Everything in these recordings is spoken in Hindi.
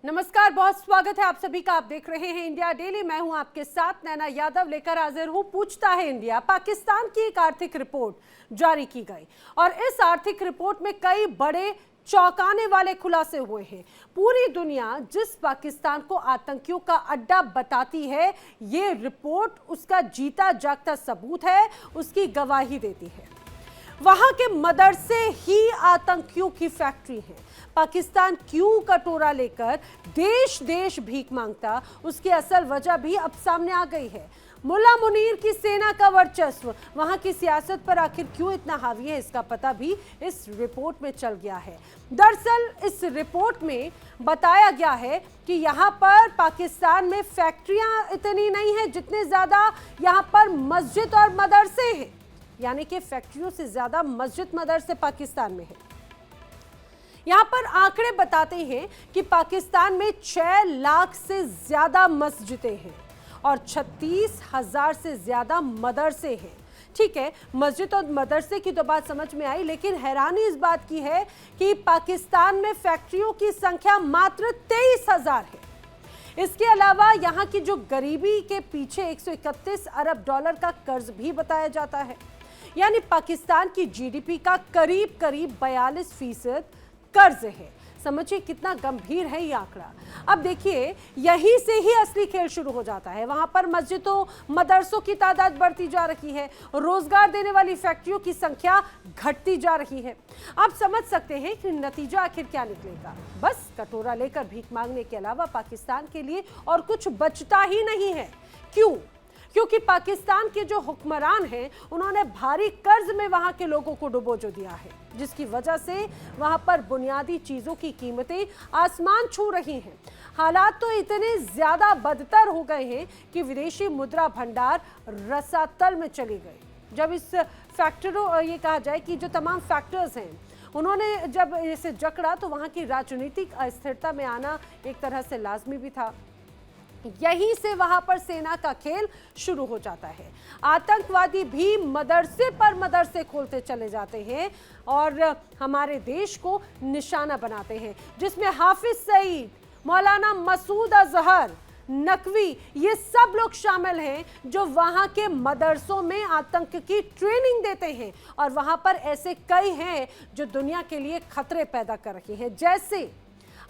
नमस्कार, बहुत स्वागत है आप सभी का। आप देख रहे हैं इंडिया डेली। मैं हूं आपके साथ नैना यादव, लेकर हाजिर हूं पूछता है इंडिया। पाकिस्तान की एक आर्थिक रिपोर्ट जारी की गई और इस आर्थिक रिपोर्ट में कई बड़े चौंकाने वाले खुलासे हुए हैं। पूरी दुनिया जिस पाकिस्तान को आतंकियों का अड्डा बताती है, ये रिपोर्ट उसका जीता जागता सबूत है, उसकी गवाही देती है। वहां के मदरसे ही आतंकियों की फैक्ट्री है। पाकिस्तान क्यों कटोरा लेकर देश देश भीख मांगता, उसकी असल वजह भी अब सामने आ गई है। मुल्ला मुनीर की सेना का वर्चस्व वहां की सियासत पर आखिर क्यों इतना हावी है, इसका पता भी इस रिपोर्ट में चल गया है। दरअसल इस रिपोर्ट में बताया गया है कि यहाँ पर पाकिस्तान में फैक्ट्रियां इतनी नहीं है जितने ज्यादा यहाँ पर मस्जिद और मदरसे हैं, यानी कि फैक्ट्रियों से ज्यादा मस्जिद मदरसे पाकिस्तान में है। यहां पर आंकड़े बताते हैं कि पाकिस्तान में 6 लाख से ज्यादा मस्जिदें हैं और 36,000 से ज्यादा मदरसे हैं। ठीक है, मस्जिद और मदरसे की तो बात समझ में आई, लेकिन हैरानी इस बात की है कि पाकिस्तान में फैक्ट्रियों की संख्या मात्र 23,000 है। इसके अलावा यहाँ की जो गरीबी के पीछे 131 अरब डॉलर का कर्ज भी बताया जाता है, यानी पाकिस्तान की जीडीपी का करीब करीब 42% कर्ज है। समझिए कितना गंभीर है ये आंकड़ा। अब देखिए, यहीं से ही असली खेल शुरू हो जाता है। वहां पर मस्जिदों मदरसों की तादाद बढ़ती जा रही है, रोजगार देने वाली फैक्ट्रियों की संख्या घटती जा रही है। आप समझ सकते हैं कि नतीजा आखिर क्या निकलेगा। बस कटोरा लेकर भीख मांगने के अलावा पाकिस्तान के लिए और कुछ बचता ही नहीं है। क्यों? क्योंकि पाकिस्तान के जो हुक्मरान हैं, उन्होंने भारी कर्ज में वहां के लोगों को डुबोचो दिया है, जिसकी वजह से वहां पर बुनियादी चीजों की कीमतें आसमान छू रही हैं। हालात तो इतने ज्यादा बदतर हो गए हैं कि विदेशी मुद्रा भंडार रसातल में चली गई। जब इस फैक्टरों ये कहा जाए कि जो तमाम फैक्टर्स हैं, उन्होंने जब इसे जकड़ा तो वहां की राजनीतिक अस्थिरता में आना एक तरह से लाजमी भी था। यहीं से वहां पर सेना का खेल शुरू हो जाता है। आतंकवादी भी मदरसे पर मदरसे खोलते चले जाते हैं और हमारे देश को निशाना बनाते हैं, जिसमें हाफिज सईद, मौलाना मसूद अजहर, नकवी, ये सब लोग शामिल हैं जो वहां के मदरसों में आतंक की ट्रेनिंग देते हैं। और वहां पर ऐसे कई हैं जो दुनिया के लिए खतरे पैदा कर रहे हैं, जैसे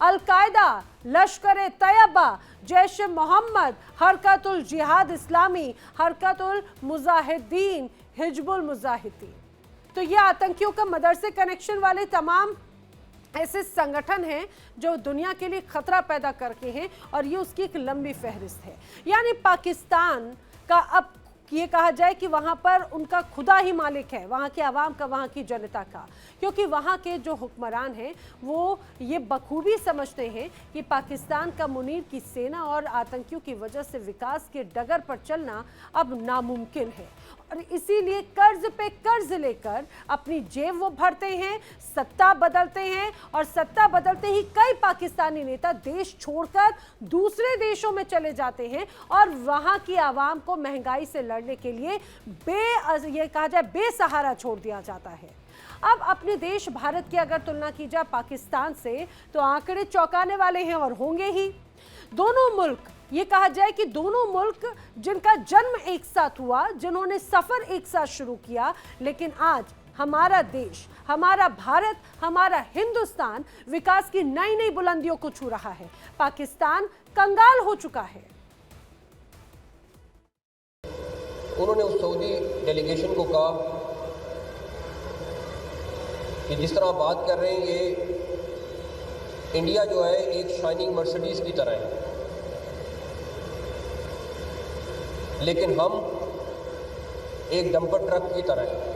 अल-कायदा, लश्कर तैयबा, जैश मोहम्मद, हरकतुल जिहाद इस्लामी, हरकतुल मुजाहिदीन, हिजबुल मुजाहिदीन। तो ये आतंकियों का मदरसे कनेक्शन वाले तमाम ऐसे संगठन हैं जो दुनिया के लिए खतरा पैदा करके हैं, और ये उसकी एक लंबी फहरिस्त है। यानी पाकिस्तान का अब ये कहा जाए कि वहां पर उनका खुदा ही मालिक है, वहां के आवाम का, वहां की जनता का, क्योंकि वहां के जो हुक्मरान हैं वो ये बखूबी समझते हैं कि पाकिस्तान का मुनीर की सेना और आतंकियों की वजह से विकास के डगर पर चलना अब नामुमकिन है, और इसीलिए कर्ज पे कर्ज लेकर अपनी जेब वो भरते हैं, सत्ता बदलते हैं, और सत्ता बदलते ही कई पाकिस्तानी नेता देश छोड़कर दूसरे देशों में चले जाते हैं और वहां की आवाम को महंगाई से लड़ने के लिए ये कहा जाए बेसहारा छोड़ दिया जाता है। अब अपने देश भारत की अगर तुलना की जाए पाकिस्तान से, तो आंकड़े चौंकाने वाले हैं और होंगे ही। दोनों मुल्क, ये कहा जाए कि दोनों मुल्क जिनका जन्म एक साथ हुआ, जिन्होंने सफर एक साथ शुरू किया, लेकिन आज हमारा देश, हमारा भारत, हमारा हिंदुस्तान विकास की नई नई बुलंदियों को छू रहा है। पाकिस्तान कंगाल हो चुका है। उन्होंने उस सऊदी डेलीगेशन को कहा कि जिस तरह बात कर रहे हैं, ये इंडिया जो है एक शाइनिंग मर्सिडीज की तरह है, लेकिन हम एक डंपर ट्रक की तरह हैं।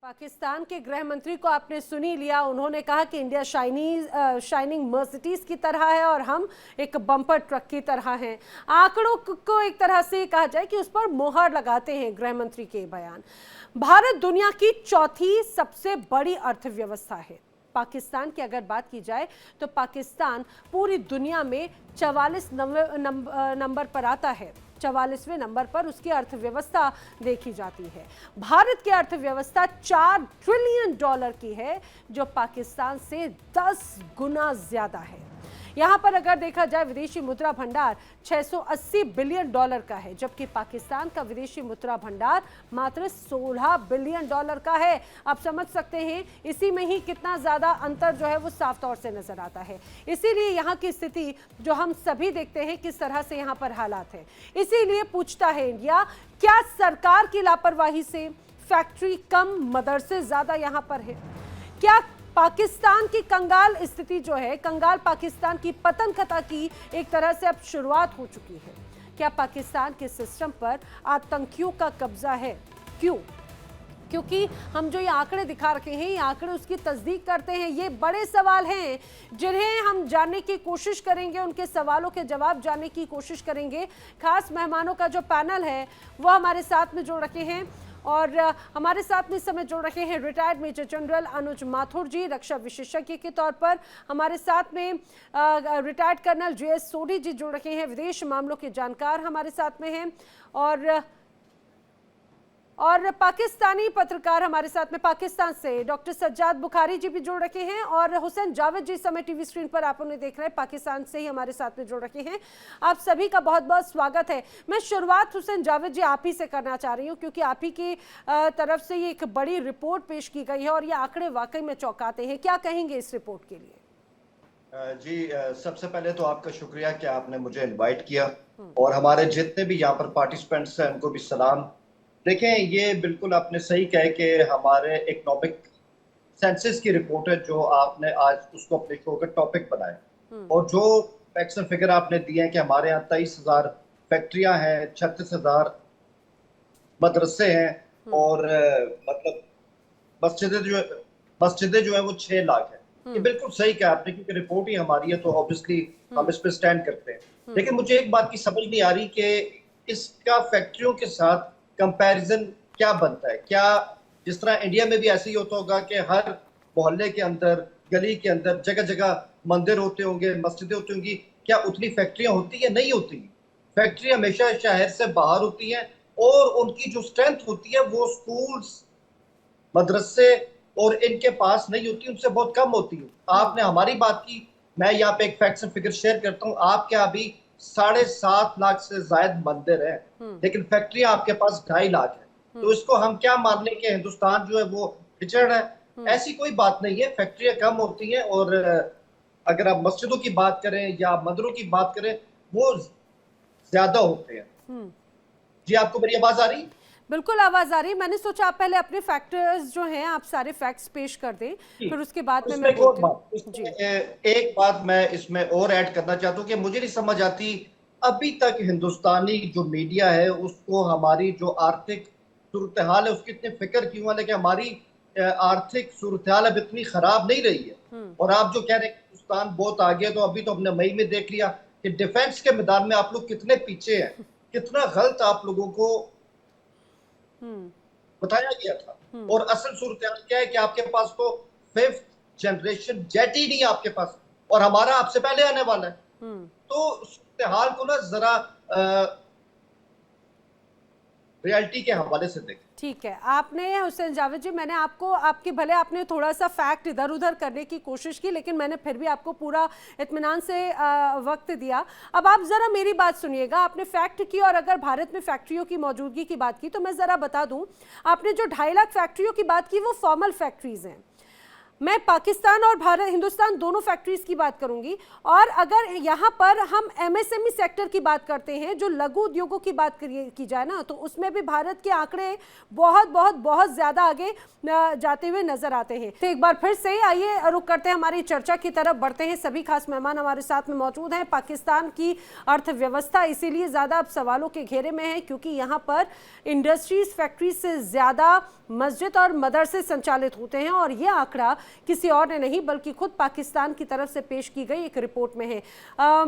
पाकिस्तान के गृह मंत्री को आपने सुन ही लिया। उन्होंने कहा कि इंडिया शाइनिंग मर्सिडीज की तरह है और हम एक बम्पर ट्रक की तरह हैं। आंकड़ों को एक तरह से कहा जाए कि उस पर मोहर लगाते हैं गृह मंत्री के बयान। भारत दुनिया की चौथी सबसे बड़ी अर्थव्यवस्था है। पाकिस्तान की अगर बात की जाए तो पाकिस्तान पूरी दुनिया में 44 नंबर पर आता है। 44वें नंबर पर उसकी अर्थव्यवस्था देखी जाती है। भारत की अर्थव्यवस्था 4 ट्रिलियन डॉलर की है, जो पाकिस्तान से 10 गुना ज्यादा है। यहाँ पर अगर देखा जाए विदेशी मुद्रा भंडार 680 बिलियन डॉलर का है, जबकि पाकिस्तान का विदेशी मुद्रा भंडार मात्र 16 बिलियन डॉलर का है। आप समझ सकते हैं इसी में ही कितना ज्यादा अंतर जो है वो साफ तौर से नजर आता है। इसीलिए यहाँ की स्थिति जो हम सभी देखते हैं किस तरह से यहाँ पर हालात है। इसीलिए पूछता है इंडिया, क्या सरकार की लापरवाही से फैक्ट्री कम मदरसे ज्यादा यहाँ पर है? क्या पाकिस्तान की कंगाल स्थिति जो है, कंगाल पाकिस्तान की पतन कथा की एक तरह से अब शुरुआत हो चुकी है? क्या पाकिस्तान के सिस्टम पर आतंकियों का कब्जा है? क्यों? क्योंकि हम जो ये आंकड़े दिखा रखे हैं, ये आंकड़े उसकी तस्दीक करते हैं। ये बड़े सवाल हैं जिन्हें हम जानने की कोशिश करेंगे, उनके सवालों के जवाब जानने की कोशिश करेंगे। खास मेहमानों का जो पैनल है वो हमारे साथ में जुड़ रखे हैं और हमारे साथ में इस समय जुड़ रखे हैं रिटायर्ड मेजर जनरल अनुज माथुर जी, रक्षा विशेषज्ञ के तौर पर। हमारे साथ में रिटायर्ड कर्नल JS सोढी जी जुड़ रखे हैं, विदेश मामलों के जानकार हमारे साथ में हैं। और पाकिस्तानी पत्रकार हमारे साथ में पाकिस्तान से डॉक्टर सज्जाद बुखारी जी भी जुड़ रखे हैं और हुसैन जावेद जी समय टीवी स्क्रीन पर आप उन्हें देख रहे हैं, पाकिस्तान से ही हमारे साथ में जुड़ रखे हैं। आप सभी का बहुत बहुत स्वागत है। मैं शुरुआत हुसैन जावेद जी आप ही से करना चाह रही हूं, क्योंकि आप ही की तरफ से ये एक बड़ी रिपोर्ट पेश की गई है और ये आंकड़े वाकई में चौंकाते हैं। क्या कहेंगे इस रिपोर्ट के लिए? जी, सबसे पहले तो आपका शुक्रिया कि आपने मुझे इनवाइट किया और हमारे जितने भी यहाँ पर पार्टिसिपेंट्स हैं उनको भी सलाम। देखें, ये बिल्कुल आपने सही कहा कि हमारे इकोनॉमिक सेंसस की रिपोर्ट है जो आपने आज उसको अपने शो का टॉपिक बनाया और जो फैक्ट्स एंड फिगर आपने दिए हैं कि हमारे यहाँ 23,000 फैक्ट्रियाँ हैं, 36,000 मदरसे हैं और मतलब मस्जिदें जो है वो 6 लाख है। ये बिल्कुल सही कहा आपने, क्योंकि रिपोर्ट ही हमारी है तो ऑब्वियसली हम इस पर स्टैंड करते हैं। लेकिन मुझे एक बात की समझ नहीं आ रही कि इसका फैक्ट्रियों के साथ कंपैरिजन क्या बनता है। क्या जिस तरह इंडिया में भी ऐसे ही होता होगा कि हर मोहल्ले के अंदर, गली के अंदर जगह जगह मंदिर होते होंगे, मस्जिदें होती होंगी, क्या उतनी फैक्ट्रियां होती है? नहीं होती। फैक्ट्री हमेशा शहर से बाहर होती है और उनकी जो स्ट्रेंथ होती है वो स्कूल्स, मदरसे और इनके पास नहीं होती, उनसे बहुत कम होती है। आपने हमारी बात की, मैं यहाँ पे एक फैक्ट्स एंड फिगर शेयर करता हूँ। आपके अभी 7.5 लाख से ज्यादा मंदिर है, लेकिन फैक्ट्रियां आपके पास 2.5 लाख है। तो इसको हम क्या मान लें कि हिंदुस्तान जो है वो पिछड़ रहा है? ऐसी कोई बात नहीं है, फैक्ट्रियां कम होती हैं और अगर आप मस्जिदों की बात करें या मंदिरों की बात करें वो ज्यादा होते हैं। जी, आपको मेरी आवाज आ रही? बिल्कुल आवाज आ रही है। मैंने सोचा आप पहले अपने फैक्टर्स जो हैं आप सारे फैक्ट्स पेश कर दें, फिर उसके बाद में मैं एक बात मैं इसमें और ऐड करना चाहता हूँ कि मुझे नहीं समझ आती अभी तक हिंदुस्तानी जो मीडिया है उसको हमारी जो आर्थिक सूरत हाल है उसकी इतनी फिक्र क्यों है, लेकिन हमारी आर्थिक सूरत हाल अब इतनी खराब नहीं रही है। और आप जो कह रहे हैं हिंदुस्तान बहुत आगे, तो अभी तो हमने मई में देख लिया कि डिफेंस के मैदान में आप लोग कितने पीछे हैं, कितना गलत आप लोगों को बताया गया था। और असल सूरत क्या है कि आपके पास तो 5th जनरेशन जेट ही नहीं आपके पास और हमारा आपसे पहले आने वाला है। तो सूरत हाल को ना जरा रियलिटी के हवाले से देखें। ठीक है, आपने हुसैन जावेद जी, मैंने आपको आपने थोड़ा सा फैक्ट इधर उधर करने की कोशिश की, लेकिन मैंने फिर भी आपको पूरा इत्मीनान से वक्त दिया। अब आप ज़रा मेरी बात सुनिएगा। आपने फैक्ट की और अगर भारत में फैक्ट्रियों की मौजूदगी की बात की तो मैं ज़रा बता दूं, आपने जो 2.5 लाख फैक्ट्रियों की बात की वो फॉर्मल फैक्ट्रीज हैं। मैं पाकिस्तान और भारत, हिंदुस्तान दोनों फैक्ट्रीज की बात करूंगी। और अगर यहाँ पर हम MSME सेक्टर की बात करते हैं, जो लघु उद्योगों की बात की जाए ना, तो उसमें भी भारत के आंकड़े बहुत बहुत बहुत ज़्यादा आगे जाते हुए नजर आते हैं। तो एक बार फिर से आइए रुक करते हैं, हमारी चर्चा की तरफ बढ़ते हैं। सभी खास मेहमान हमारे साथ में मौजूद हैं। पाकिस्तान की अर्थव्यवस्था इसीलिए ज़्यादा अब सवालों के घेरे में है क्योंकि यहाँ पर इंडस्ट्रीज, फैक्ट्रीज से ज़्यादा मस्जिद और मदरसे संचालित होते हैं और ये आंकड़ा किसी और ने नहीं बल्कि खुद पाकिस्तान की तरफ से पेश की गई एक रिपोर्ट में है।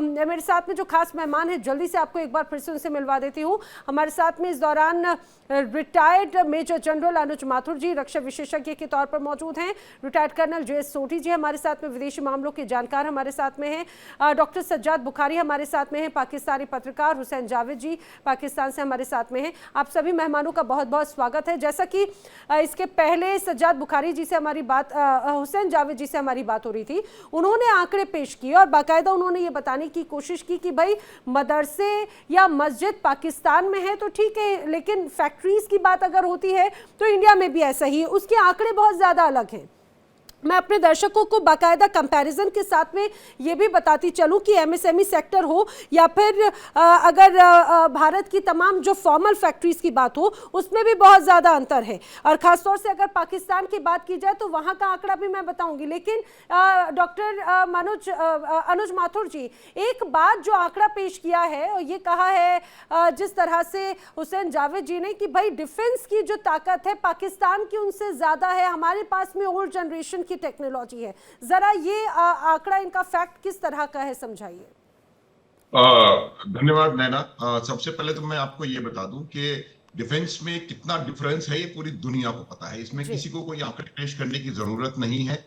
मेरे साथ में जो खास मेहमान है, जल्दी से आपको एक बार फिर से उनसे मिलवा देती हूँ। हमारे साथ में इस दौरान रिटायर्ड मेजर जनरल अनुज माथुर जी रक्षा विशेषज्ञ के तौर पर मौजूद हैं। रिटायर्ड कर्नल JS सोढी जी हमारे साथ में विदेशी मामलों के जानकार हमारे साथ में हैं। डॉक्टर सज्जाद बुखारी हमारे साथ में हैं। पाकिस्तानी पत्रकार हुसैन जावेद जी पाकिस्तान से हमारे साथ में हैं। आप सभी मेहमानों का बहुत बहुत स्वागत है। जैसा कि इसके पहले सज्जाद बुखारी जी से हमारी बात हुसैन जावेद जी से हमारी बात हो रही थी, उन्होंने आंकड़े पेश किए और बाकायदा उन्होंने ये बताने की कोशिश की कि भाई मदरसे या मस्जिद पाकिस्तान में है तो ठीक है, लेकिन फैक्ट्रीज की बात अगर होती है तो इंडिया में भी ऐसा ही है। उसके आंकड़े बहुत ज़्यादा अलग हैं। मैं अपने दर्शकों को बाकायदा कंपैरिजन के साथ में ये भी बताती चलूं कि एमएसएमई सेक्टर हो या फिर अगर भारत की तमाम जो फॉर्मल फैक्ट्रीज की बात हो, उसमें भी बहुत ज़्यादा अंतर है। और ख़ासतौर से अगर पाकिस्तान की बात की जाए तो वहाँ का आंकड़ा भी मैं बताऊंगी। लेकिन डॉक्टर अनुज माथुर जी, एक बात जो आंकड़ा पेश किया है और ये कहा है जिस तरह से हुसैन जावेद जी ने कि भाई डिफेंस की जो ताकत है पाकिस्तान की उनसे ज़्यादा है, हमारे पास में ओल्ड जनरेशन की टेक्नोलॉजी है। जरा ये आंकड़ा, इनका फैक्ट किस तरह का है, समझाइए। धन्यवाद नैना। सबसे पहले तो मैं आपको ये बता दूं कि डिफेंस में कितना डिफरेंस है ये पूरी दुनिया को पता है। इसमें किसी को कोई आंकड़े पेश करने की जरूरत नहीं है।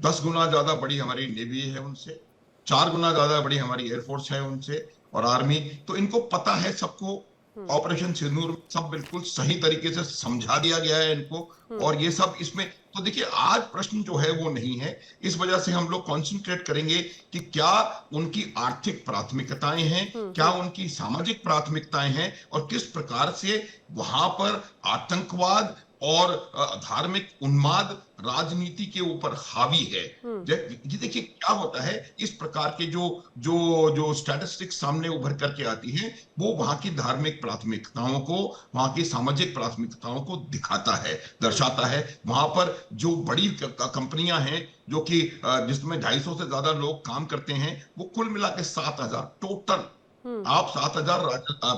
10 गुना ज्यादा बड़ी हमारी नेवी है उनसे, 4 गुना ज्यादा बड़ी हमारी एयरफोर्स है उनसे, और आर्मी। तो इनको पता है सबको। ऑपरेशन सिंदूर सब बिल्कुल सही तरीके से समझा दिया गया है इनको, और ये सब इसमें। तो देखिए, आज प्रश्न जो है वो नहीं है। इस वजह से हम लोग कंसंट्रेट करेंगे कि क्या उनकी आर्थिक प्राथमिकताएं हैं, क्या उनकी सामाजिक प्राथमिकताएं हैं, और किस प्रकार से वहां पर आतंकवाद और धार्मिक उन्माद राजनीति के ऊपर हावी है। ये देखिए क्या होता है, इस प्रकार के जो जो जो स्टैटिस्टिक्स सामने उभर करके आती है वो वहां की धार्मिक प्राथमिकताओं को, वहां की सामाजिक प्राथमिकताओं को दिखाता है, दर्शाता है। वहां पर जो बड़ी कंपनियां हैं जो कि जिसमें 250 से ज्यादा लोग काम करते हैं, वो कुल मिला के 7,000 टोटल। आप 7,000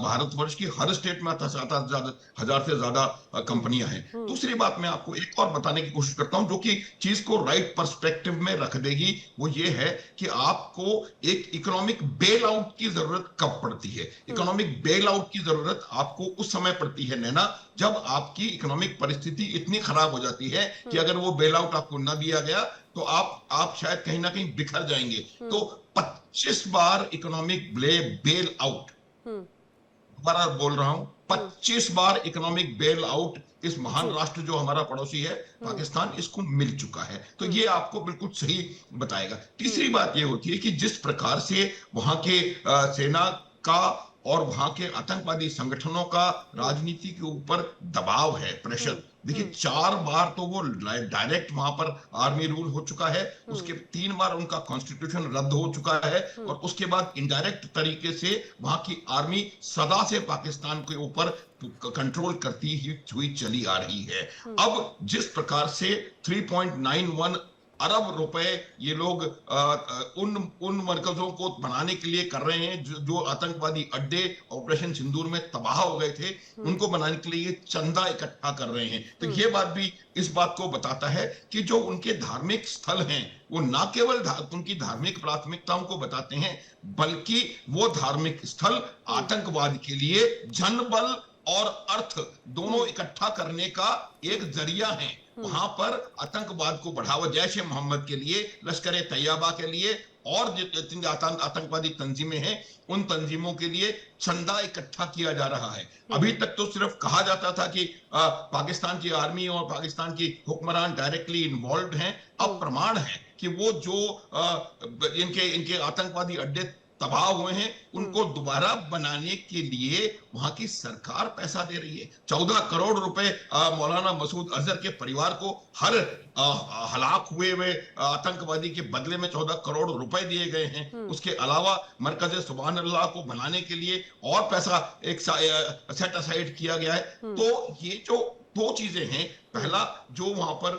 भारतवर्ष की हर स्टेट में 7,000 से ज्यादा कंपनियां हैं। दूसरी बात मैं आपको एक और बताने की कोशिश करता हूं जो कि चीज को राइट पर्सपेक्टिव में रख देगी। वो ये है कि आपको एक इकोनॉमिक बेल आउट की जरूरत कब पड़ती है। इकोनॉमिक बेल आउट की जरूरत आपको उस समय पड़ती है नैना, जब आपकी इकोनॉमिक परिस्थिति इतनी खराब हो जाती है कि अगर वो बेल आउट आपको ना दिया गया तो आप शायद कहीं ना कहीं बिखर जाएंगे। तो 25 बार इकोनॉमिक बेल आउट, दोबारा बोल रहा हूं, 25 बार इकोनॉमिक बेल आउट इस महान राष्ट्र जो हमारा पड़ोसी है पाकिस्तान, इसको मिल चुका है। तो ये आपको बिल्कुल सही बताएगा। तीसरी बात ये होती है कि जिस प्रकार से वहां के सेना का और वहां के आतंकवादी संगठनों का राजनीति के ऊपर दबाव है, प्रेशर। देखिए, 4 बार तो वो डायरेक्ट वहां पर आर्मी रूल हो चुका है, उसके 3 बार उनका कॉन्स्टिट्यूशन रद्द हो चुका है, और उसके बाद इनडायरेक्ट तरीके से वहां की आर्मी सदा से पाकिस्तान के ऊपर कंट्रोल करती हुई चली आ रही है। अब जिस प्रकार से 3.91 अरब रुपए ये लोग उन मरकजों को बनाने के लिए कर रहे हैं जो आतंकवादी अड्डे ऑपरेशन सिंदूर में तबाह हो गए थे, उनको बनाने के लिए चंदा इकट्ठा कर रहे हैं। तो ये बात भी इस बात को बताता है कि जो उनके धार्मिक स्थल हैं वो ना केवल उनकी धार्मिक प्राथमिकताओं को बताते हैं, बल्कि वो धार्मिक स्थल आतंकवाद के लिए जनबल और अर्थ दोनों इकट्ठा करने का एक जरिया है। वहां पर आतंकवाद को बढ़ावा, जैश ए मोहम्मद के लिए, लश्कर ए तैयबा के लिए और जितनी आतंकवादी तंजीमें हैं उन तंजीमों के लिए चंदा इकट्ठा किया जा रहा है। अभी तक तो सिर्फ कहा जाता था कि पाकिस्तान की आर्मी और पाकिस्तान की हुक्मरान डायरेक्टली इन्वॉल्व हैं। अब प्रमाण है कि वो जो इनके आतंकवादी अड्डे तबाह हुए हैं उनको दोबारा बनाने के लिए वहां की सरकार पैसा दे रही है। 14 करोड़ रुपए मौलाना मसूद अजहर के परिवार को हर हलाक हुए आतंकवादी के बदले में 14 करोड़ रुपए दिए गए हैं। उसके अलावा मरकज सुभान अल्लाह को बनाने के लिए और पैसा एक सेट असाइड किया गया है। तो ये जो 2 चीजें हैं, पहला जो वहां पर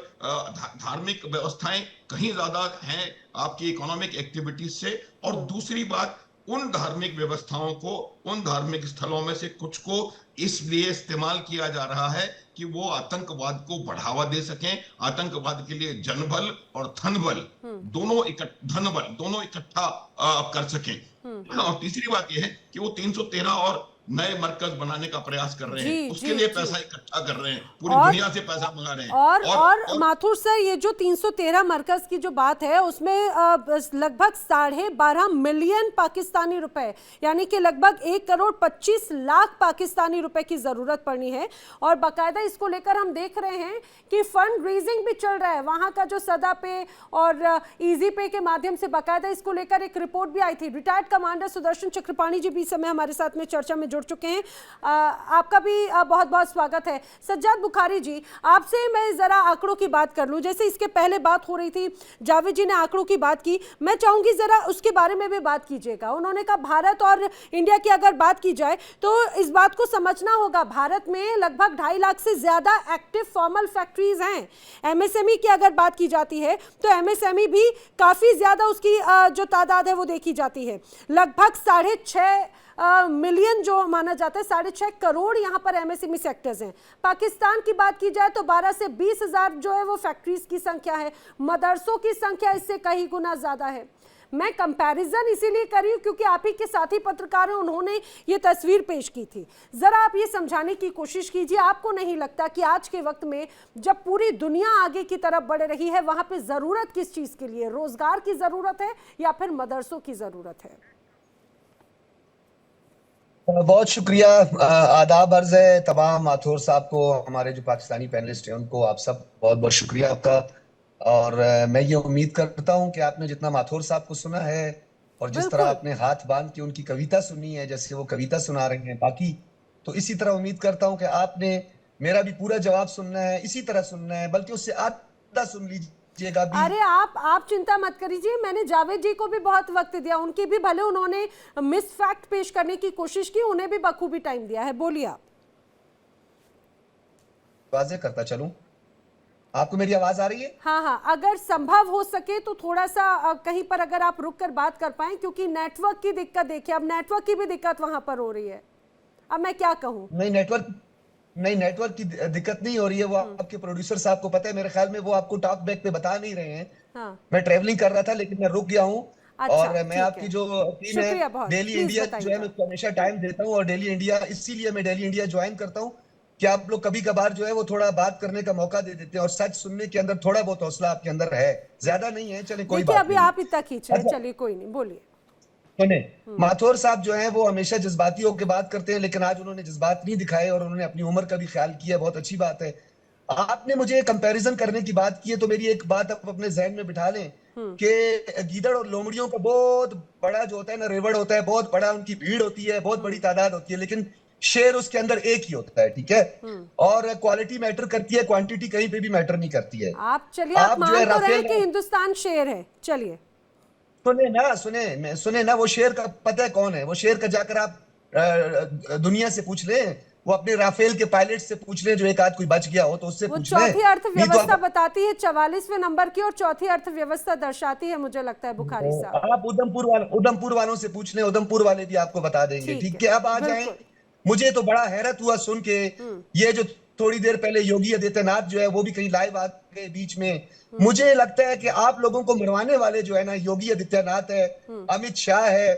धार्मिक व्यवस्थाएं कहीं ज्यादा हैं आपकी इकोनॉमिक एक्टिविटीज से, और दूसरी बात उन धार्मिक व्यवस्थाओं को, उन धार्मिक स्थलों में से कुछ को इसलिए इस्तेमाल किया जा रहा है कि वो आतंकवाद को बढ़ावा दे सकें, आतंकवाद के लिए जनबल और धनबल दोनों इकट्ठा कर सकें। और तीसरी बात यह है कि वो 313 और नए मरकज बनाने का प्रयास कर रहे हैं, उसके जी, लिए जी। पैसा इकट्ठा कर रहे हैं, पूरी और- दुनिया से पैसा मंगा रहे हैं। और माथुर सर, ये जो 313 मरकज की जो बात है उसमें लगभग 12.5 मिलियन पाकिस्तानी रुपए, यानी कि लगभग 1.25 करोड़ पाकिस्तानी रुपए की जरूरत पड़नी है। और बाकायदा इसको लेकर हम देख रहे हैं कि फंड रेजिंग भी चल रहा है। वहां का जो सदा पे और इजी पे के माध्यम से बाकायदा इसको लेकर एक रिपोर्ट भी आई थी। रिटायर्ड कमांडर सुदर्शन चक्रपाणी जी भी इस समय हमारे साथ में चर्चा में जुड़ चुके हैं। आपका भी बहुत बहुत स्वागत है। सज्जाद बुखारी जी, आपसे मैं जरा आंकड़ों की बात कर लूं। जैसे इसके पहले बात हो रही थी, जावेद जी ने आंकड़ों की बात की, मैं चाहूंगी जरा उसके बारे में भी बात कीजिएगा। उन्होंने कहा भारत और इंडिया की अगर बात की जाए तो इस बात को समझना होगा, भारत में लगभग 2.5 लाख से ज्यादा एक्टिव फॉर्मल फैक्ट्रीज हैं। एमएसएमई की अगर बात की जाती है तो एमएसएमई भी काफी ज्यादा उसकी जो तादाद है वो देखी जाती है। लगभग 6.5 मिलियन जो माना जाता है, 6.5 करोड़ यहाँ पर एमएसएमई सेक्टर्स हैं। पाकिस्तान की बात की जाए तो 12 से 20 हजार जो है वो फैक्ट्रीज की संख्या है। मदरसों की संख्या इससे कई गुना ज्यादा है। मैं कंपैरिजन इसीलिए कर रही हूँ क्योंकि आप ही के साथी पत्रकार हैं, उन्होंने ये तस्वीर पेश की थी। जरा आप ये समझाने की कोशिश कीजिए, आपको नहीं लगता कि आज के वक्त में जब पूरी दुनिया आगे की तरफ बढ़ रही है, वहां पे जरूरत किस चीज की लिए, रोजगार की जरूरत है या फिर मदरसों की जरूरत है? बहुत शुक्रिया, आदाब अर्ज है तमाम माथुर साहब को, हमारे जो पाकिस्तानी पैनलिस्ट हैं उनको, आप सब बहुत बहुत शुक्रिया आपका। और मैं ये उम्मीद करता हूं कि आपने जितना माथुर साहब को सुना है और जिस तरह आपने हाथ बांध के उनकी कविता सुनी है, जैसे वो कविता सुना रहे हैं बाकी, तो इसी तरह उम्मीद करता हूं कि आपने मेरा भी पूरा जवाब सुनना है, इसी तरह सुनना है, बल्कि उससे आधा सुन लीजिएगा भी। अरे आप चिंता मत करिए, मैंने जावेद जी को भी बहुत वक्त दिया, उनकी भी भले उन्होंने मिस फैक्ट पेश करने की कोशिश की, उन्हें भी बखूबी टाइम दिया है। बोलिए आप। वाज़ेह करता चलूं, आपको मेरी आवाज आ रही है? हाँ, अगर संभव हो सके तो थोड़ा सा कहीं पर अगर आप रुक कर बात कर पाएं, क्योंकि नेटवर्क की दिक्कत, देखिए अब नेटवर्क की भी दिक्कत वहां पर हो रही है। अब मैं क्या कहूँ? नहीं, नेटवर्क की दिक्कत नहीं हो रही है, वो आपके प्रोड्यूसर साहब को पता है। मेरे ख्याल में वो आपको टॉक बैक पे बता नहीं रहे हैं। हाँ। मैं ट्रेवलिंग कर रहा था लेकिन मैं रुक गया हूँ। अच्छा, और मैं ठीक आपकी है। जो टीम शुक्रिया है बहुत, डेली प्लीज इंडिया जो है, बताइएगा। मैं उसको हमेशा टाइम देता हूँ, और डेली इंडिया इसीलिए मैं डेली इंडिया ज्वाइन करता हूँ कि आप लोग कभी कभार जो है वो थोड़ा बात करने का मौका दे देते हैं, और सच सुनने के अंदर थोड़ा बहुत हौसला आपके अंदर है, ज्यादा नहीं है। चले कोई देखिए बात अभी नहीं। आप ही तक खींच रहे हैं, अच्छा। चलिए कोई नहीं, बोलिए। सुने, माथुर साहब जो हैं वो हमेशा जज्बाती होकर बात करते हैं, लेकिन आज उन्होंने जज्बात नहीं दिखाए और उन्होंने अपनी उम्र का भी ख्याल किया, बहुत अच्छी बात है। आपने मुझे कंपैरिजन करने की बात की है, तो मेरी एक बात आप अपने जहन में बिठा लें कि गीदड़ और लोमड़ियों का बहुत बड़ा जो होता है ना, रेवड़ होता है, बहुत बड़ा उनकी भीड़ होती है, बहुत बड़ी तादाद होती है, लेकिन शेर उसके अंदर एक ही होता है, ठीक है? और क्वालिटी मैटर करती है, क्वांटिटी कहीं पे भी मैटर नहीं करती है। आप चलिए, आप जो है मान तो रहे हैं राफेल, कि हिंदुस्तान शेर है, चलिए। सुने ना, वो शेर का पता है कौन है? वो शेर का जाकर आप दुनिया से पूछ लें, वो अपने राफेल के पायलट से पूछ लें, जो एक आध कोई बच गया हो तो उससे वो पूछ लें। चौथी अर्थव्यवस्था बताती है, 44वें नंबर की, और चौथी अर्थव्यवस्था दर्शाती है, मुझे लगता है बुखारी साहब। आप उधमपुर वालों से पूछ लें, उधमपुर वाले भी आपको बता देंगे, ठीक है? अब आ जाएं, मुझे तो बड़ा हैरत हुआ सुन के, ये जो थोड़ी देर पहले योगी आदित्यनाथ जो है वो भी कहीं लाइव आ गए बीच में। मुझे लगता है कि आप लोगों को मरवाने वाले जो है ना, योगी आदित्यनाथ है, अमित शाह है,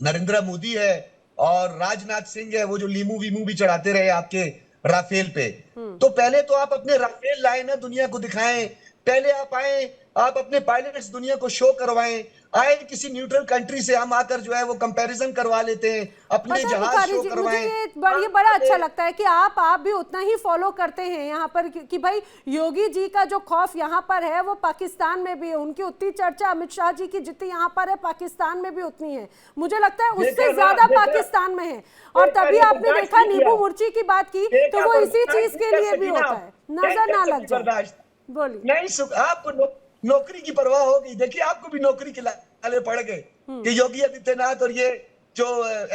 नरेंद्र मोदी है और राजनाथ सिंह है, वो जो लीमू वीमू भी चढ़ाते रहे आपके राफेल पे। तो पहले तो आप अपने राफेल लाए ना, दुनिया को दिखाएं। पहले आप आए, आप अपने पायलट्स दुनिया को शो करवाएं। आए किसी न्यूट्रल कंट्री से, हम आकर जो है वो कंपैरिजन करवा लेते हैं, अपने जहाज शो करवाएं। मुझे ये बड़ा अच्छा लगता है कि आप भी उतना ही फॉलो करते हैं यहाँ पर, कि भाई योगी जी का जो खौफ यहाँ पर है वो पाकिस्तान में भी है, उनकी उतनी चर्चा अमित शाह जी की जितनी यहाँ पर है पाकिस्तान में भी उतनी है। मुझे लगता है उससे ज्यादा पाकिस्तान में है। और तभी आपने देखा नींबू मिर्ची की बात की, तो वो इसी चीज के लिए भी होता है, नजर ना लग जाए। बोलिए। नहीं, आपको नौकरी की परवाह होगी। देखिए, आपको भी नौकरी के लाले पड़ गए कि योगी आदित्यनाथ और ये जो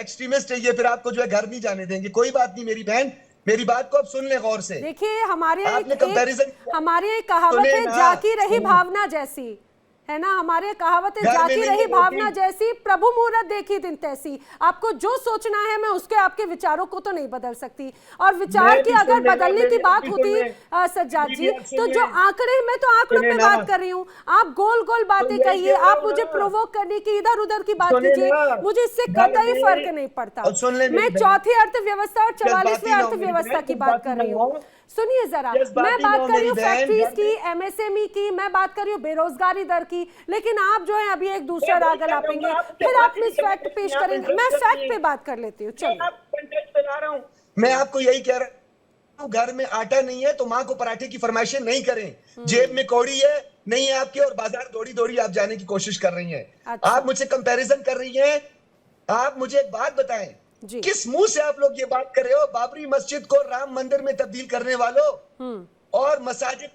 एक्सट्रीमिस्ट है, ये फिर आपको जो है घर नहीं जाने देंगे। कोई बात नहीं मेरी बहन, मेरी बात को आप सुन ले गौर से। देखिए, हमारे आपने कंपैरिजन, हमारे कहावत है, जाकी रही भावना जैसी, है ना, हमारे कहावतें घर में जाती नहीं रही है भावना रोटी। जैसी, प्रभु मुहूर्त देखी दिन तैसी। आपको जो सोचना है मैं उसके आपके विचारों को तो नहीं बदल सकती। और विचार मैं की भी अगर सुन लेना, बदलने की मेरी बात भी होती सुन ले। सज्जाद मेरी जी, भी सुन तो ले। जो आंकड़े, मैं तो आंकड़ों सुने पे ना। बात कर रही हूँ, आप गोल गोल बातें यही कहिए, कह रहा आप हूं मुझे ना। प्रोवोक करने की इधर उधर की बात सुने कीजिए, ना। मुझे इससे घर कतई में- फर्क नहीं पड़ता। अब सुन ले मेरी मैं बहन। चौथी अर्थव्यवस्था और 44वें जज्बाती ना हो मेरी अर्थव्यवस्था बहन, की बात कर जज्बाती रही ना हूँ। हो। सुनिए जरा, जज्बाती मैं ना बात हो कर रही मेरी हूँ बहन, फैक्ट्रीज घर की, में- एमएसएमई की, मैं बात कर रही हूँ बेरोजगारी दर की, लेकिन आप जो है अभी एक दूसरा मैं वही राग कह रहा हूं, लापेंगे, आप फिर बात आप ही मिस नहीं फैक्ट करते, पेश आप करेंगे। मैं इंटरेस्ट फैक्ट करती पे हैं। बात कर लेती हूँ, चलिए। आप कंटेंट पे ला रहा हूं। मैं आपको यही कह रहा हूं, घर में आटा नहीं है तो माँ को पराठे की फरमाइशें नहीं करें। जेब में कौड़ी है नहीं है आपकी, और बाजार दौड़ी दौड़ी आप जाने की कोशिश कर रही हैं। अच्छा। आप मुझसे कंपैरिजन कर रही हैं। आप मुझे एक बात बताएं, जी। किस मुंह से आप लोग ये बात कर रहे हो? बाबरी मस्जिद को राम मंदिर में तब्दील करने वालों और मसाजिद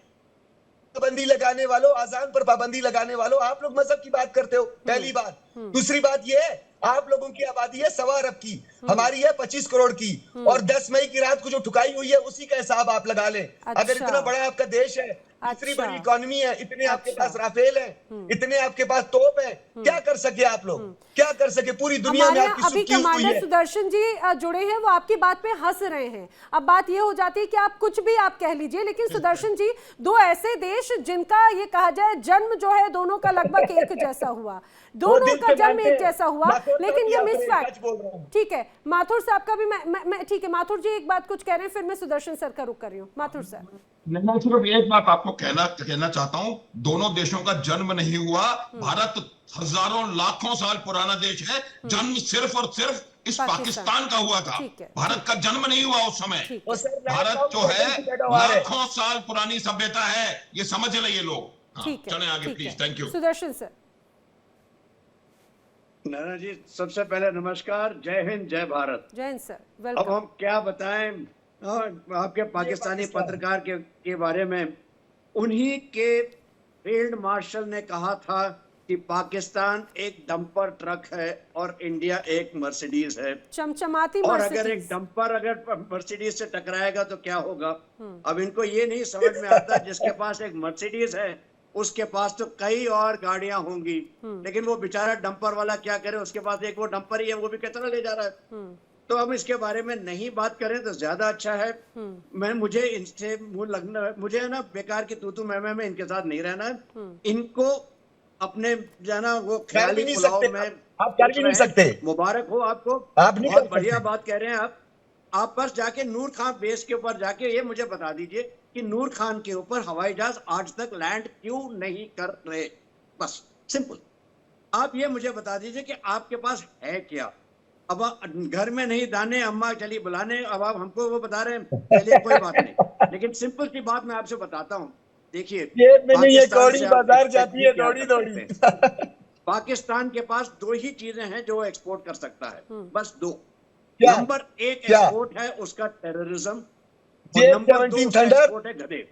पाबंदी लगाने वालों, अजान पर पाबंदी लगाने वालों, आप लोग मजहब की बात करते हो, पहली बात। दूसरी बात ये है, आप लोगों की आबादी है 1.25 अरब की, हमारी है 25 करोड़ की, और 10 मई की रात को जो ठुकाई हुई है उसी का हिसाब आप लगा लें। अगर अच्छा। इतना बड़ा आपका देश है, इतनी अच्छा। बड़ी इकोनॉमी है, इतने आपके अच्छा। पास राफेल है, इतने आपके पास तोप है, क्या कर सके आप लोग? क्या कर सके? पूरी दुनिया में हमारे आपकी अभी सुर्खी हुई कमांडर है। सुदर्शन जी जुड़े हैं, वो आपकी बात पे हंस रहे हैं। अब बात ये हो जाती है कि आप कुछ भी आप कह लीजिए, लेकिन सुदर्शन जी, दो ऐसे देश जिनका ये कहा जाए जन्म जो है दोनों का लगभग एक जैसा हुआ, दोनों दिल का पे जन्म जानते एक हैं। जैसा हुआ, माथुर लेकिन साहब ये भी मिस आप फैक्ट। सच बोल रहा हूं। ठीक है, माथुर साहब का भी मैं ठीक है, माथुर जी एक बात कुछ कह रहे हैं, फिर मैं सुदर्शन सर का रुख कर रही हूँ। माथुर सर। मैं सिर्फ एक बात आपको कहना चाहता हूं, दोनों देशों का जन्म नहीं हुआ। भारत हजारों लाखों साल पुराना देश है। जन्म सिर्फ और सिर्फ इस पाकिस्तान का हुआ था। ठीक है, भारत का जन्म नहीं हुआ उस समय। ठीक वो है, सर, भारत जो है की पैदावार है। लाखों साल पुरानी सभ्यता है, ये समझ ले ये लोग। हाँ, ठीक है, चलें आगे ठीक प्लीज। है। Thank you. सुदर्शन सर। नाना जी, सबसे पहले नमस्कार, जय हिंद, जय भारत। जय हिंद सर, अब वेलकम। हम क्या बताएं आपके पाकिस्तानी पत्रकार के बारे में। उन्हीं के फील्ड मार्शल ने कहा था कि पाकिस्तान एक डंपर ट्रक है और इंडिया एक मर्सिडीज है, चमचमाती और अगर एक मर्सिडीज। डंपर अगर मर्सिडीज से टकराएगा तो क्या होगा। अब इनको ये नहीं समझ में आता, जिसके पास एक मर्सिडीज है उसके पास तो कई और गाड़ियां होंगी, लेकिन वो बेचारा डंपर वाला क्या करे, उसके पास एक वो डंपर ही है, वो भी कितना ले जा रहा है। तो हम इसके बारे में नहीं बात करें तो ज्यादा अच्छा है। मुझे इनसे मुझे है ना बेकार की तू मैं इनके साथ नहीं रहना है। इनको अपने जाना वो कर भी ख्याली नहीं पुलाव सकते, में आप कर भी नहीं सकते। मुबारक हो आपको, आप नहीं बहुत कर बढ़िया सकते। बात कह रहे हैं आप बस जाके नूर खान बेस के ऊपर जाके ये मुझे बता दीजिए कि नूर खान के ऊपर हवाई जहाज आज तक लैंड क्यों नहीं कर रहे। बस सिंपल, आप ये मुझे बता दीजिए कि आपके पास है क्या। अब घर में नहीं दाने, अम्मा चली बुलाने, अब आप हमको वो बता रहे हैं, चलिए कोई बात नहीं, लेकिन सिंपल सी बात मैं आपसे बताता हूँ। देखिए, जेब में नहीं है पाकिस्तान कौड़ी, से आप बाजार expect जाती भी है क्या दौड़ी कर दौड़ी। सकते हैं। पाकिस्तान के पास दो ही चीजें हैं जो एक्सपोर्ट कर सकता है, बस दो। क्या? नंबर एक क्या? एक्सपोर्ट है उसका टेररिज्म, और जेब नंबर दो 17 उसका थंडर। एक्सपोर्ट है गधे।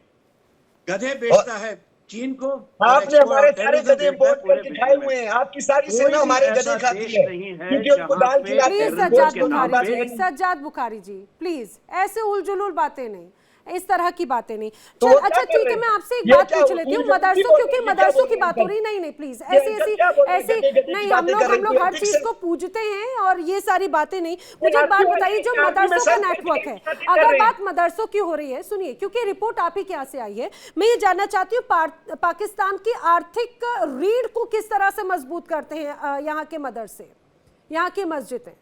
गधे बेचता है चीन को, और आपने एक्सपोर्ट हमारे और सारे टेररिज्म गधे बेचता है इंपोर्ट पूरे करके विश्व खाए में। हुए हैं। आपकी सारी कोई सेना भी हमारे ऐसा गधे खाती देश है, नहीं है क्योंकि उनको जहां दाल पे खिलाते हैं, प्लीज टेररिज्म सज्जाद के नाम बुखारी पे जी, सज्जाद बुखारी जी, प्लीज ऐसे उलझुल बातें नहीं, इस तरह की बातें नहीं। तो चल वो अच्छा क्या कर ठीक रहे है, मैं हैं? आपसे एक ये बात क्या पूछ लेती हूँ, उलझुल मदरसों, बोल क्योंकि रहे हैं? क्या मदरसों बोल की रहे हैं बात हो अंकल? रही, नहीं प्लीज ये ऐसी अंकल ऐसी क्या बोल रहे हैं? ऐसी गधे नहीं, की बातें कर रहे हम हैं, लोग कोई हर ethics चीज है? को पूजते हैं और ये सारी बातें नहीं। मुझे एक आप बात क्यों बताइए, जो आर्मी में मदरसों का सब नेटवर्क है, बातें कर अगर रहे हैं? बात मदरसों की हो रही है, सुनिए, क्योंकि रिपोर्ट आप ही के यहाँ से आई है, मैं ये जानना चाहती हूँ पाकिस्तान की आर्थिक रीढ़ को किस तरह से मजबूत करते हैं यहाँ के मदरसे, यहाँ की मस्जिदें।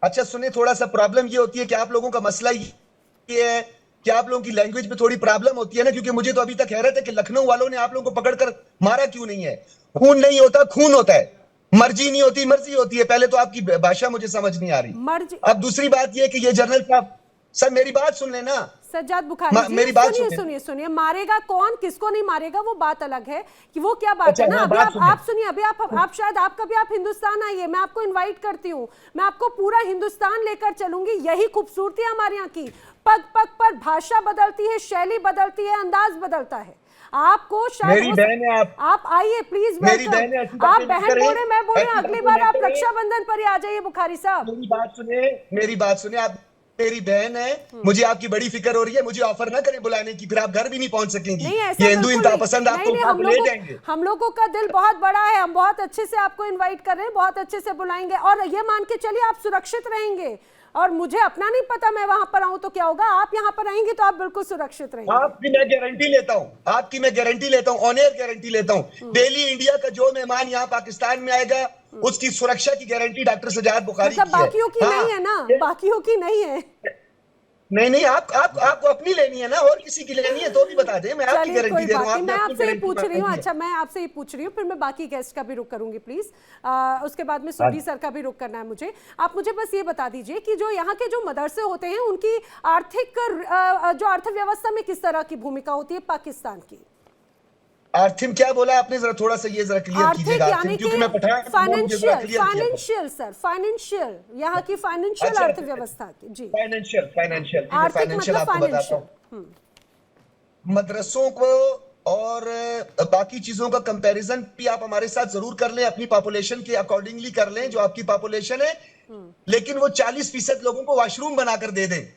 अच्छा सुनिए, थोड़ा सा प्रॉब्लम ये होती है कि आप लोगों का मसला ये है कि आप लोगों की लैंग्वेज में थोड़ी प्रॉब्लम होती है ना, क्योंकि मुझे तो अभी तक हैरत है कि लखनऊ वालों ने आप लोगों को पकड़कर मारा क्यों नहीं है। खून नहीं होता, खून होता है। मर्जी नहीं होती, मर्जी होती है। पहले तो आपकी भाषा मुझे समझ नहीं आ रही। मर्जी। अब दूसरी बात यह कि ये जनरल साहब, सर मेरी बात सुन लेना। सज्जाद बुखारी जी, मेरी बात सुनिए सुनिए। सुनिए सुनिए, मारेगा कौन, किसको नहीं मारेगा वो बात अलग है कि वो क्या बात अच्छा, है ना। हाँ, अभी बात सुनिए। आप सुनिए, अभी आप शायद आप कभी आप हिंदुस्तान आइए, मैं आपको इनवाइट करती हूँ, मैं आपको पूरा हिंदुस्तान लेकर चलूंगी। यही खूबसूरती है हमारे यहाँ की, पग पग पर भाषा बदलती है, शैली बदलती है, अंदाज बदलता है। आपको शायद मेरी बहन है आप आइए प्लीज, मेरी बहन है, ऐसी आप बातें बहन करें, बोले मैं बोले, ऐसी अगली बातें बार नहीं आप करें। रक्षाबंधन पर ही आ जाइए बुखारी साहब। मेरी बात सुने, मेरी बात सुने। आप मेरी बहन है, मुझे आपकी बड़ी फिक्र हो रही है, मुझे ऑफर ना करें बुलाने की, फिर आप घर भी नहीं पहुंच सकेंगी। नहीं, ऐसा ये हिंदू बिल्कुल इंतहा पसंद नहीं। आपको नहीं, उठा के ले जाएंगे। हम लोगों का दिल बहुत बड़ा है, हम बहुत अच्छे से आपको इनवाइट कर रहे हैं, बहुत अच्छे से बुलाएंगे और ये मान के चलिए आप सुरक्षित रहेंगे। और मुझे अपना नहीं पता मैं वहां पर आऊं तो क्या होगा, आप यहाँ पर आएंगे तो आप बिल्कुल सुरक्षित रहेंगे। आपकी मैं गारंटी लेता हूँ, आपकी मैं गारंटी लेता हूँ, ऑन एयर गारंटी लेता हूँ। डेली इंडिया का जो मेहमान यहाँ पाकिस्तान में आएगा उसकी सुरक्षा की गारंटी डॉक्टर सजाद बुखारी मतलब की है। बाकियों की नहीं है ना, बाकियों की नहीं है। नहीं, आपको अपनी लेनी है ना, और किसी की लेनी है तो भी बता दें, मैं आपकी चलिए गारंटी कोई दे रहा बात हूँ। नहीं, मैं आपसे ही पूछ रही हूँ। अच्छा, मैं आपसे ही पूछ रही हूँ, फिर मैं बाकी गेस्ट का भी रुख करूंगी प्लीज। उसके बाद में सोडी सर का भी रुख करना है मुझे। आप मुझे बस ये बता दीजिए कि जो यहाँ के जो मदरसे होते हैं उनकी आर्थिक जो अर्थव्यवस्था में किस तरह की भूमिका होती है पाकिस्तान की? आर्थिक क्या बोला आपने, जरा थोड़ा सा ये जरा क्लियर कीजिएगा, क्योंकि मैं पठान हूं, फाइनेंशियल फाइनेंशियल यहाँ की फाइनेंशियल अर्थव्यवस्था की। जी, फाइनेंशियल आर्थिक आपको बताता हूँ। मदरसों को और बाकी चीजों का कंपैरिजन भी आप हमारे साथ जरूर कर लें, अपनी पॉपुलेशन के अकॉर्डिंगली कर लें जो आपकी पॉपुलेशन है, लेकिन वो 40% लोगों को वॉशरूम बनाकर दे दें,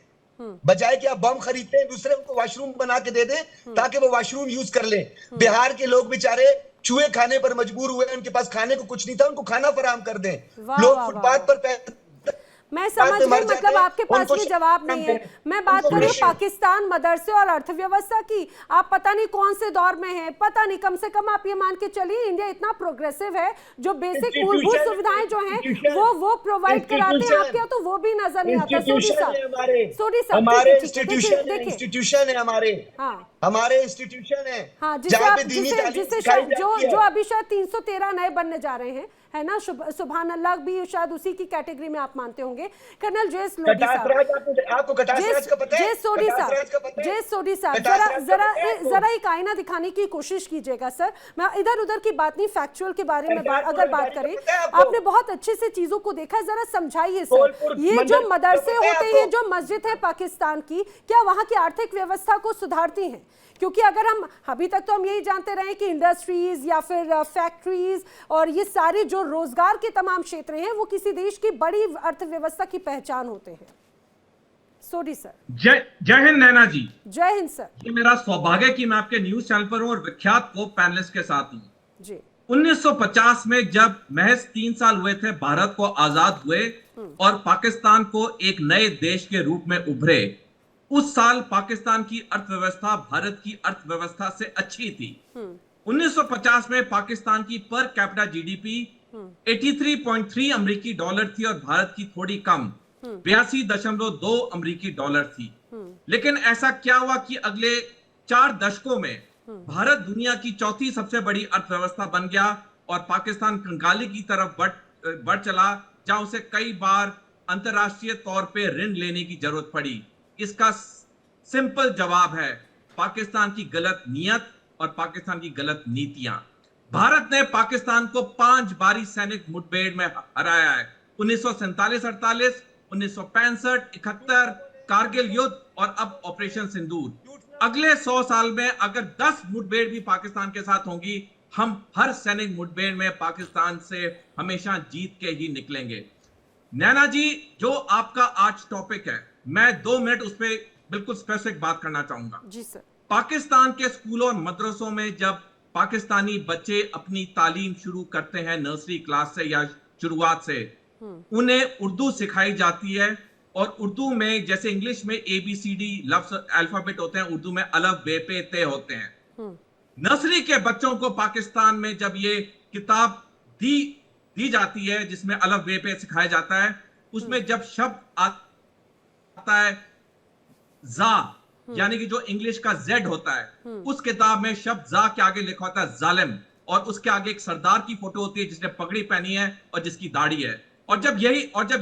बजाय कि आप बम खरीदते हैं दूसरे को वॉशरूम बना के दे दें ताकि वो वॉशरूम यूज कर लें। बिहार के लोग बेचारे चूहे खाने पर मजबूर हुए, उनके पास खाने को कुछ नहीं था, उनको खाना फराहम कर दें। लोग फुटपाथ पर मैं समझ गई, मतलब आपके पास में जवाब नहीं है। मैं बात कर रही हूँ पाकिस्तान मदरसे और अर्थव्यवस्था की। आप पता नहीं कौन से दौर में हैं, पता नहीं, कम से कम आप ये मान के चलिए इंडिया इतना प्रोग्रेसिव है, जो बेसिक मूलभूत सुविधाएं जो हैं वो प्रोवाइड कराते हैं, आपके यहाँ तो वो भी नजर नहीं आता। सोडी साहब, हमारे इंस्टीट्यूशन है, हमारे इंस्टीट्यूशन है, हाँ, जिसे जो अभी शायद 313 नए बनने जा रहे हैं, है ना? सुभान अल्लाह भी शायद उसी की कैटेगरी में आप मानते होंगे। कर्नल जे सोडी साहब, जरा एक आईना दिखाने की कोशिश कीजिएगा सर। मैं इधर उधर की बात नहीं, फैक्चुअल के बारे में अगर बात करें, आपने बहुत अच्छे से चीजों को देखा, जरा समझाइए सर। ये जो मदरसे होते हैं, जो मस्जिद है पाकिस्तान की, क्या वहाँ की आर्थिक व्यवस्था को सुधारती हैं? क्योंकि अगर हम अभी तक तो हम यही जानते रहे कि इंडस्ट्रीज या फिर फैक्ट्रीज और ये सारे जो रोजगार के तमाम क्षेत्र हैं वो किसी देश की बड़ी अर्थव्यवस्था की पहचान होते हैं। सोडी सर। जय हिंद नैना जी। जय हिंद सर। ये मेरा सौभाग्य कि मैं आपके न्यूज चैनल पर हूं और विख्यात को पैनलिस्ट के साथ हूं जी। 1950 में जब महज 3 साल हुए थे भारत को आजाद हुए और पाकिस्तान को एक नए देश के रूप में उभरे, उस साल पाकिस्तान की अर्थव्यवस्था भारत की अर्थव्यवस्था से अच्छी थी। 1950 में पाकिस्तान की पर कैपिटा जीडीपी 83.3 अमेरिकी डॉलर थी और भारत की थोड़ी कम 82.2 अमेरिकी डॉलर थी। लेकिन ऐसा क्या हुआ कि अगले 4 दशकों में भारत दुनिया की चौथी सबसे बड़ी अर्थव्यवस्था बन गया और पाकिस्तान कंगाली की तरफ बढ़ चला, जहां उसे कई बार अंतरराष्ट्रीय तौर पे ऋण लेने की जरूरत पड़ी। इसका सिंपल जवाब है पाकिस्तान की गलत नीयत और पाकिस्तान की गलत नीतियां। भारत ने पाकिस्तान को 5 बारी सैनिक मुठभेड़ में हराया है, 1947-48, 1965, 71, कारगिल युद्ध और अब ऑपरेशन सिंदूर। अगले 100 साल में अगर 10 मुठभेड़ भी पाकिस्तान के साथ होंगी, हम हर सैनिक मुठभेड़ में पाकिस्तान से हमेशा जीत के ही निकलेंगे। नैना जी, जो आपका आज टॉपिक है, मैं 2 मिनट उस पर बिल्कुल स्पेसिफिक बात करना चाहूंगा जी सर। पाकिस्तान के स्कूलों और मदरसों में जब पाकिस्तानी बच्चे अपनी तालीम शुरू करते हैं नर्सरी क्लास से या शुरुआत से, उन्हें उर्दू सिखाई जाती है और उर्दू में जैसे इंग्लिश में ABCD लफ्ज अल्फाबेट होते हैं, उर्दू में अलफ बे पे ते होते हैं। नर्सरी के बच्चों को पाकिस्तान में जब ये किताब दी जाती है जिसमें अलफ बे पे सिखाया जाता है, उसमें जब शब्द आता है जा, यानी कि जो इंग्लिश का Z होता है, उस किताब में शब्द जा के आगे लिखा होता है जालिम, और उसके आगे एक सरदार की फोटो होती है जिसने पगड़ी पहनी है और जिसकी दाढ़ी है। और जब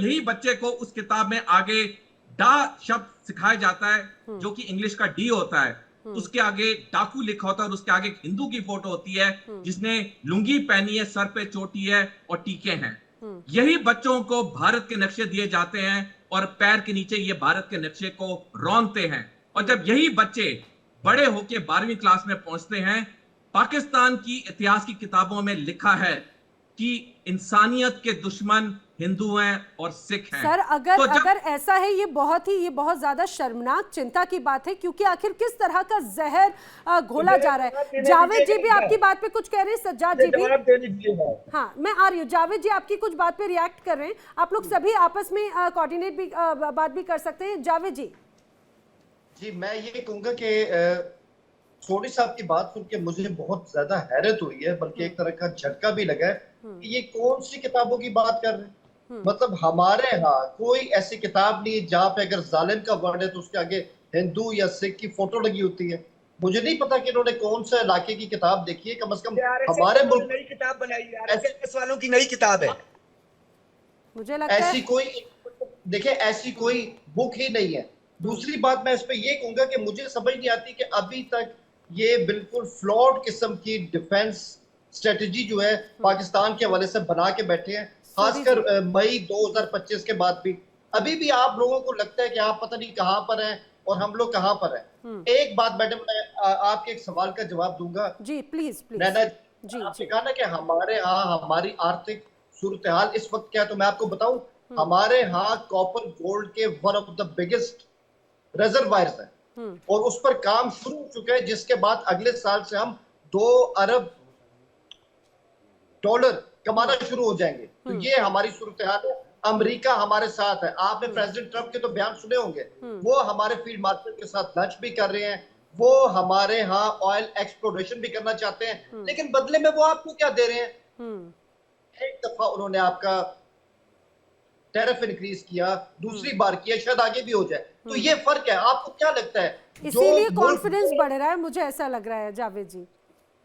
यही बच्चे को उस किताब में आगे डा शब्द सिखाया जाता है जो कि इंग्लिश का डी होता है, उसके आगे डाकू लिखा होता है और उसके आगे एक हिंदू की फोटो होती है जिसने लुंगी पहनी है, सर पे चोटी है और टीके हैं। यही बच्चों को भारत के नक्शे दिए जाते हैं और पैर के नीचे ये भारत के नक्शे को रौंदते हैं। और जब यही बच्चे बड़े होकर 12वीं क्लास में पहुंचते हैं, पाकिस्तान की इतिहास की किताबों में लिखा है कि इंसानियत के दुश्मन हिंदू हैं और सिख हैं। सर अगर तो अगर ऐसा है, ये बहुत ज्यादा शर्मनाक चिंता की बात है, क्योंकि आखिर किस तरह का जहर घोला जा रहा है। जावेद जी भी आपकी बात पे कुछ कह रहे हैं, सज्जाद जी भी। हाँ, मैं आ रही हूँ। जावेद जी आपकी कुछ बात पे रिएक्ट कर रहे हैं, आप लोग सभी आपस में कोऑर्डिनेट भी बात भी कर सकते हैं। जावेद जी। जी, मैं ये कहूंगा कि सोनी साहब की बात सुन के मुझे बहुत ज्यादा हैरत हुई है, बल्कि एक तरह का झटका भी लगा है कि ये कौन सी किताबों की बात कर रहे हैं। मतलब हमारे यहाँ कोई ऐसी किताब नहीं जहाँ पे अगर जालिम का वर्ड है तो उसके आगे हिंदू या सिख की फोटो लगी होती है। मुझे नहीं पता कि इन्होंने कौन सा इलाके की किताब देखी है, कम से कम हमारे मुल्क नई किताब बनाई आरएसएस वालों की नई किताब है। मुझे लगता है ऐसी कोई, देखिए ऐसी कोई बुक ही नहीं है। दूसरी बात मैं इस पे ये कहूंगा कि मुझे समझ नहीं आती कि अभी तक ये बिल्कुल फ्लॉड किस्म की डिफेंस स्ट्रेटजी जो है पाकिस्तान के हवाले से बना के बैठे हैं, खासकर मई 2025 के बाद भी। अभी भी आप लोगों को लगता है कि आप पता नहीं कहां पर हैं और हम लोग कहां पर हैं। एक बात मैडम, मैं आपके एक सवाल का जवाब दूंगा। जी प्लीज प्लीज। नैना जी आपने कहा ना कि हमारे यहाँ हमारी आर्थिक सूरत हाल इस वक्त क्या है, तो मैं आपको बताऊं, हमारे यहाँ कॉपर गोल्ड के one of the biggest reservoirs है और उस पर काम शुरू हो चुका है, जिसके बाद अगले साल से हम 2 अरब डॉलर कमाना शुरू हो जाएंगे। तो ये हमारी सूरत हाल है। अमेरिका हमारे साथ है। आपने प्रेसिडेंट ट्रंप के तो बयान सुने होंगे, वो हमारे फील्ड मार्केट के साथ लंच भी कर रहे हैं, वो हमारे यहाँ ऑयल एक्सप्लोरेशन भी करना चाहते हैं, लेकिन बदले में वो आपको क्या दे रहे हैं? एक दफा उन्होंने आपका टैरिफ इंक्रीज किया, दूसरी बार किया, शायद आगे भी हो जाए। तो ये फर्क है। आपको क्या लगता है इसीलिए कॉन्फिडेंस बढ़ रहा है, मुझे ऐसा लग रहा है जावेद जी।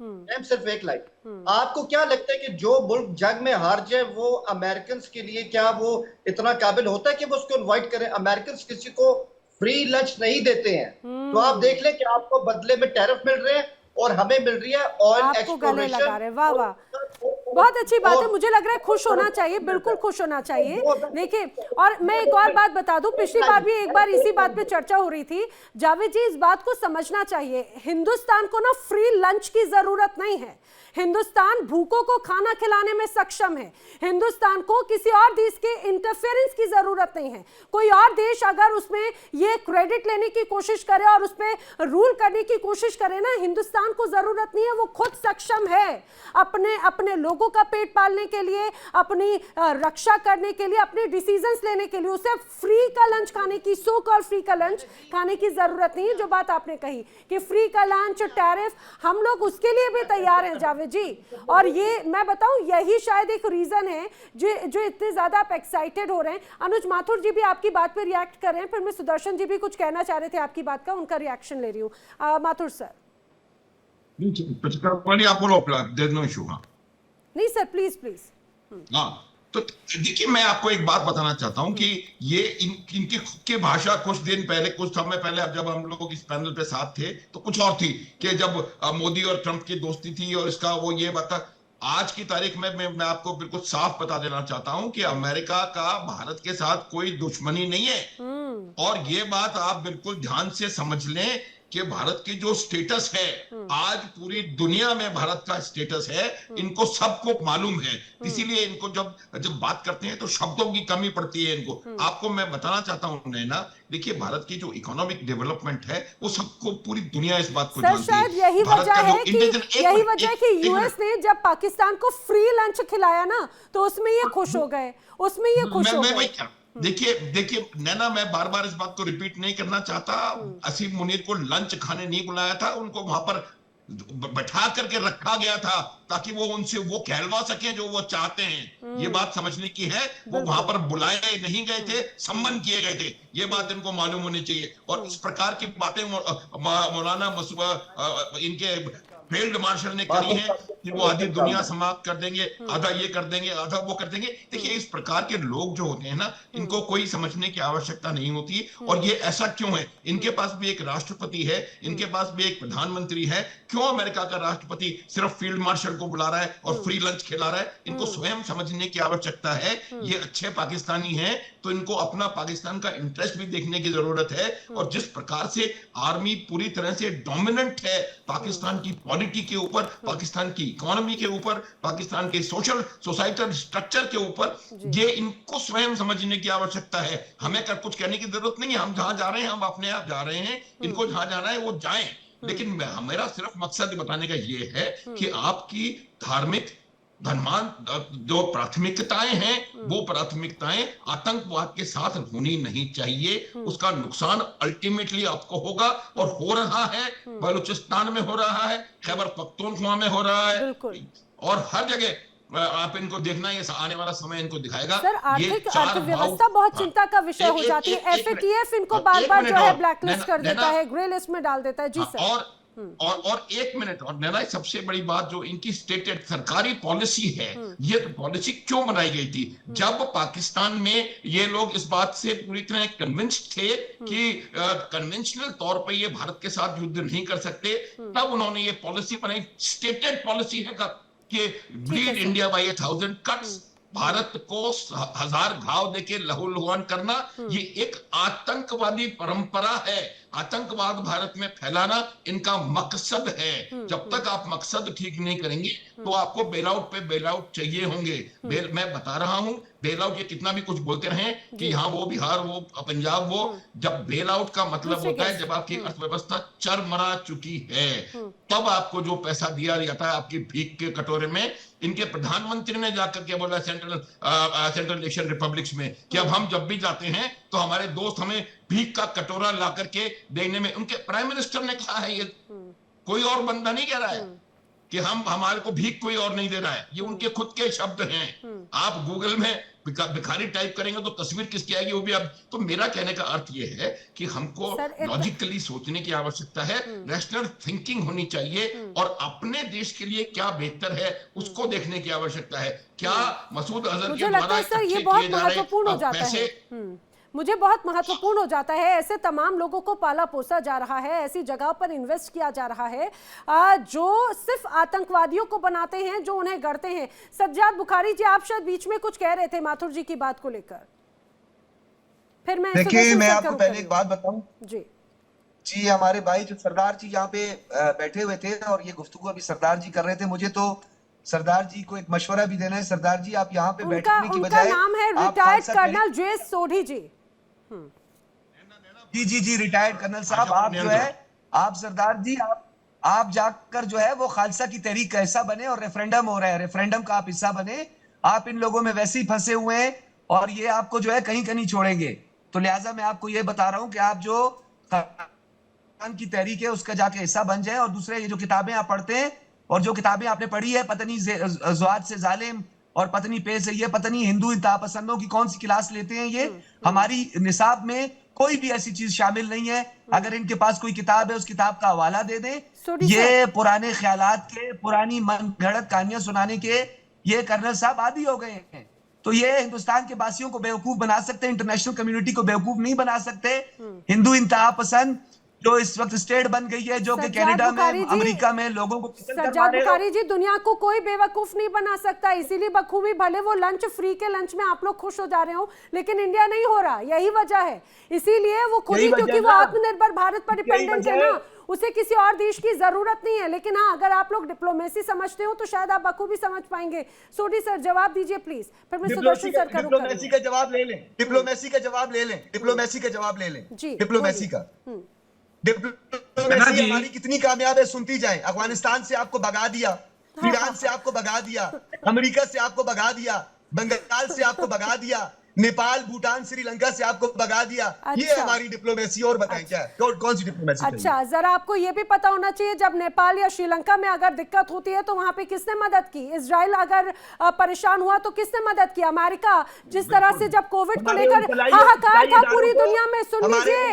सिर्फ एक लाइन, आपको क्या लगता है कि जो मुल्क जंग में हार जाए वो अमेरिकन के लिए क्या वो इतना काबिल होता है कि वो उसको इनवाइट करें? अमेरिकन किसी को फ्री लंच नहीं देते हैं। तो आप देख लें कि आपको बदले में टैरिफ मिल रहे हैं और हमें मिल रही है ऑयल एक्सप्लोरेशन। वाह वाह, बहुत अच्छी बात है। मुझे लग रहा है खुश होना चाहिए, बिल्कुल खुश होना चाहिए। देखिए, और मैं एक और बात बता दूं, पिछली बार भी एक बार इसी बात पे चर्चा हो रही थी। जावेद जी, इस बात को समझना चाहिए, हिंदुस्तान को ना फ्री लंच की जरूरत नहीं है। हिंदुस्तान भूखों को खाना खिलाने में सक्षम है। हिंदुस्तान को किसी और देश के इंटरफेरेंस की जरूरत नहीं है। कोई और देश अगर उसमें ये क्रेडिट लेने की कोशिश करे और उसमें रूल करने की कोशिश करे ना, हिंदुस्तान को जरूरत नहीं है। वो खुद सक्षम है अपने लोगों का पेट पालने के लिए, अपनी रक्षा करने के लिए, अपने डिसीजंस लेने के लिए। उसे फ्री का लंच खाने की, सो कॉल्ड फ्री का लंच खाने की जरूरत नहीं है। जो बात आपने कही कि फ्री का लंच, टैरिफ, हम लोग उसके लिए भी तैयार हैं जावेद जी। और ये मैं बताऊं, यही शायद एक रीजन है जो इतने ज्यादा आप एक्साइटेड हो रहे हैं। अनुज माथुर जी भी आपकी बात पे रिएक्ट कर रहे हैं, फिर मैं सुदर्शन जी भी कुछ कहना चाह रहे थे आपकी बात का, उनका रिएक्शन ले रही हूँ। माथुर सर। आप बोलो, नो इशू। हाँ नहीं सर, प्लीज प्लीज। हाँ, तो देखिए, मैं आपको एक बात बताना चाहता हूं कि ये इनकी खुद की भाषा कुछ दिन पहले, कुछ समय पहले, जब हम लोग इस पैनल पे साथ थे तो कुछ और थी कि जब मोदी और ट्रंप की दोस्ती थी और इसका वो ये बता। आज की तारीख में मैं आपको बिल्कुल साफ बता देना चाहता हूं कि अमेरिका का भारत के साथ कोई दुश्मनी नहीं है। और ये बात आप बिल्कुल ध्यान से समझ लें कि भारत की जो स्टेटस है, आज पूरी दुनिया में भारत का स्टेटस है, इनको सबको मालूम है। इसीलिए इनको जब बात करते हैं तो शब्दों की कमी पड़ती है इनको। आपको मैं बताना चाहता हूं नैना, देखिए, भारत की जो इकोनॉमिक डेवलपमेंट है वो सबको, पूरी दुनिया इस बात को जानती है। शायद यही वजह है कि यूएस ने जब पाकिस्तान को फ्री लंच खिलाया ना, तो उसमें ये खुश हो गए, उसमें ये खुश हो गए। देखिए नैना, मैं बार बार इस बात को रिपीट नहीं करना चाहता। असीम मुनीर को लंच खाने नहीं बुलाया था, उनको वहां पर बैठा करके रखा गया था ताकि वो उनसे वो कहलवा सके जो वो चाहते हैं। ये बात समझने की है। वो वहां पर बुलाए नहीं गए थे, सम्मान किए गए थे। ये बात इनको मालूम होनी चाहिए। और इस प्रकार की बातें मौलाना इनके फील्ड मार्शल ने करी है कि वो आधी दुनिया समाप्त कर देंगे, आधा ये कर देंगे, आधा वो कर देंगे। देखिए, इस प्रकार के लोग जो होते हैं ना, इनको कोई समझने की आवश्यकता नहीं होती। और ये ऐसा क्यों है? इनके पास भी एक राष्ट्रपति है, इनके पास भी एक प्रधानमंत्री है। क्यों अमेरिका का राष्ट्रपति सिर्फ फील्ड मार्शल को बुला रहा है और फ्री लंच खिला रहा है? इनको स्वयं समझने की आवश्यकता है। ये अच्छे पाकिस्तानी हैं तो इनको अपना पाकिस्तान का इंटरेस्ट भी देखने की जरूरत है। और जिस प्रकार से आर्मी पूरी तरह से डोमिनेंट है पाकिस्तान की पॉलिटी के ऊपर, पाकिस्तान की इकोनॉमी के ऊपर, पाकिस्तान के सोसाइटल स्ट्रक्चर के ऊपर, ये इनको स्वयं समझने की आवश्यकता है। हमें कुछ कहने की जरूरत नहीं है। हम जहां जा रहे हैं हम अपने आप जा रहे हैं, इनको जहां जाना है वो जाएं। लेकिन मेरा सिर्फ मकसद बताने का ये है कि आपकी धार्मिक धर्मान जो प्राथमिकताएं हैं वो प्राथमिकताएं आतंकवाद के साथ होनी नहीं चाहिए। उसका नुकसान अल्टीमेटली आपको होगा और हो रहा है। बलूचिस्तान में हो रहा है, खैबर पख्तूनख्वा में हो रहा है, और हर जगह आप इनको देखना, ये आने वाला समय इनको दिखाएगा। सर, आर्थिक अर्थव्यवस्था बहुत चिंता का विषय हो जाती है। FATF इनको बार बार जो है ब्लैकलिस्ट कर देता है, ग्रे लिस्ट में डाल देता है। जी सर। और एक मिनट, और नैना सबसे बड़ी बात जो इनकी स्टेटेड सरकारी पॉलिसी है, ये पॉलिसी क्यों बनाई गई थी? जब पाकिस्तान में ये लोग इस बात से पूरी तरह कन्विंस्ड थे कि कन्वेंशनल तौर पे ये भारत के साथ युद्ध नहीं कर सकते, तब उन्होंने ये पॉलिसी बनाई। स्टेटेड पॉलिसी है कि bleed India by 1000 cuts, Bharat को 1000 घाव देके लहूलुहान करना, ये एक आतंकवादी परंपरा है। आतंकवाद भारत में फैलाना इनका मकसद है। जब तक आप मकसद ठीक नहीं करेंगे तो आपको बेल आउट पे बेल आउट चाहिए होंगे। मैं बता रहा हूं, बेल आउट ये कितना भी कुछ बोलते रहे कि यहाँ वो बिहार वो पंजाब वो, जब बेल आउट का मतलब होता है जब आपकी अर्थव्यवस्था चरमरा चुकी है, तब आपको जो पैसा दिया जाता है आपकी भीख के कटोरे में। इनके प्रधानमंत्री ने जाकर के बोला सेंट्रल एशियन रिपब्लिक्स में कि अब हम जब भी जाते हैं तो हमारे दोस्त हमें भीख का कटोरा ला करके देने में, उनके प्राइम मिनिस्टर ने कहा है, ये कोई और बंदा नहीं कह रहा है कि हमारे को भीख कोई और नहीं दे रहा है, ये उनके खुद के शब्द हैं। आप गूगल में भिखारी टाइप करेंगे तो तस्वीर किसकी आएगी वो भी आप। तो मेरा कहने का अर्थ ये है कि हमको लॉजिकली सोचने की आवश्यकता है, रैशनल थिंकिंग होनी चाहिए, और अपने देश के लिए क्या बेहतर है उसको देखने की आवश्यकता है। क्या मसूद अजहर के द्वारा ये बहुत महत्वपूर्ण हो जाता है, मुझे बहुत महत्वपूर्ण हो जाता है। ऐसे तमाम लोगों को पाला पोसा जा रहा है, ऐसी जगह पर इन्वेस्ट किया जा रहा है जो सिर्फ आतंकवादियों को बनाते हैं, जो उन्हें गढ़ते हैं। सज्जाद बुखारी जी, आप शायद बीच में कुछ कह रहे थे माथुर जी की बात को लेकर। फिर मैं देखिए, मैं आपको पहले एक बात बताऊं जी, हमारे भाई जो सरदार जी यहाँ पे बैठे हुए थे और ये गुफ्तगू अभी सरदार जी कर रहे थे, मुझे तो सरदार जी को एक मशवरा भी देना है। सरदार जी, आप यहाँ पे बैठने की बजाय, उनका नाम है रिटायर्ड कर्नल जे सोढ़ी जी। जी, रिटायर्ड कर्नल साहब, आप जो है, आप सरदार जी, आप जाकर जो है वो खालसा की तहरीक का हिस्सा बने, और रेफरेंडम हो रहा है, रेफरेंडम का आप हिस्सा बने। आप इन लोगों में वैसे ही फंसे हुए हैं और ये आपको जो है कहीं कहीं छोड़ेंगे। तो लिहाजा मैं आपको ये बता रहा हूं कि आप जो की तहरीक है उसका जाके हिस्सा बन जाए। और दूसरे, ये जो किताबें आप पढ़ते हैं और जो किताबें आपने पढ़ी है, पत्नी ज़ुआद से जालिम और पत्नी पे से ये, पत्नी हिंदू इंतहा पसंदों की कौन सी क्लास लेते हैं ये, हमारी निसाब में कोई भी ऐसी चीज शामिल नहीं है। अगर इनके पास कोई किताब है उस किताब का हवाला दे दें। ये पुराने ख्यालात के, पुरानी मन गढ़ंत कहानियां सुनाने के ये कर्नल साहब आदी हो गए हैं। तो ये हिंदुस्तान के वासियों को बेवकूफ बना सकते हैं, इंटरनेशनल कम्युनिटी को बेवकूफ नहीं बना सकते। हिंदू इंतहा पसंद जो इस वक्त स्टेट बन गई है, जो कि कनाडा में, अमेरिका में लोगों को सज्जाद बुखारी जी, दुनिया को कोई बेवकूफ नहीं बना सकता। इसीलिए बखूबी, भले वो लंच फ्री के लंच में आप लोग खुश हो जा रहे हो, लेकिन इंडिया नहीं हो रहा, यही वजह है। इसीलिए वो खुद ही, क्योंकि वो आत्मनिर्भर भारत पर डिपेंडेंट है ना, उसे किसी और देश की जरूरत नहीं है। लेकिन हाँ, अगर आप लोग डिप्लोमेसी समझते हो तो शायद आप बखूबी समझ पाएंगे। सोढ़ी सर, जवाब दीजिए प्लीज, फिर मैं सुदर्शन सर का डिप्लोमेसी का जवाब ले लें, डिप्लोमेसी का जवाब ले लें, डिप्लोमेसी का जवाब ले लें जी, डिप्लोमेसी का। डिप्लोमेसी हमारी कितनी कामयाब है सुनती जाए। अफगानिस्तान से आपको भगा दिया, ईरान से आपको भगा दिया, अमेरिका से आपको भगा दिया, बंगाल से आपको भगा दिया, नेपाल, भूटान, श्रीलंका से आपको भगा दिया। ये हमारी डिप्लोमेसी। और बताएं क्या कौन सी डिप्लोमेसी? अच्छा, जरा आपको ये भी पता होना चाहिए, जब नेपाल या श्रीलंका में अगर दिक्कत होती है तो वहां पे किसने मदद की? इजराइल अगर परेशान हुआ तो किसने मदद की? अमेरिका। जिस तरह से जब कोविड को लेकर हाहाकार था पूरी दुनिया में, सुन लीजिए,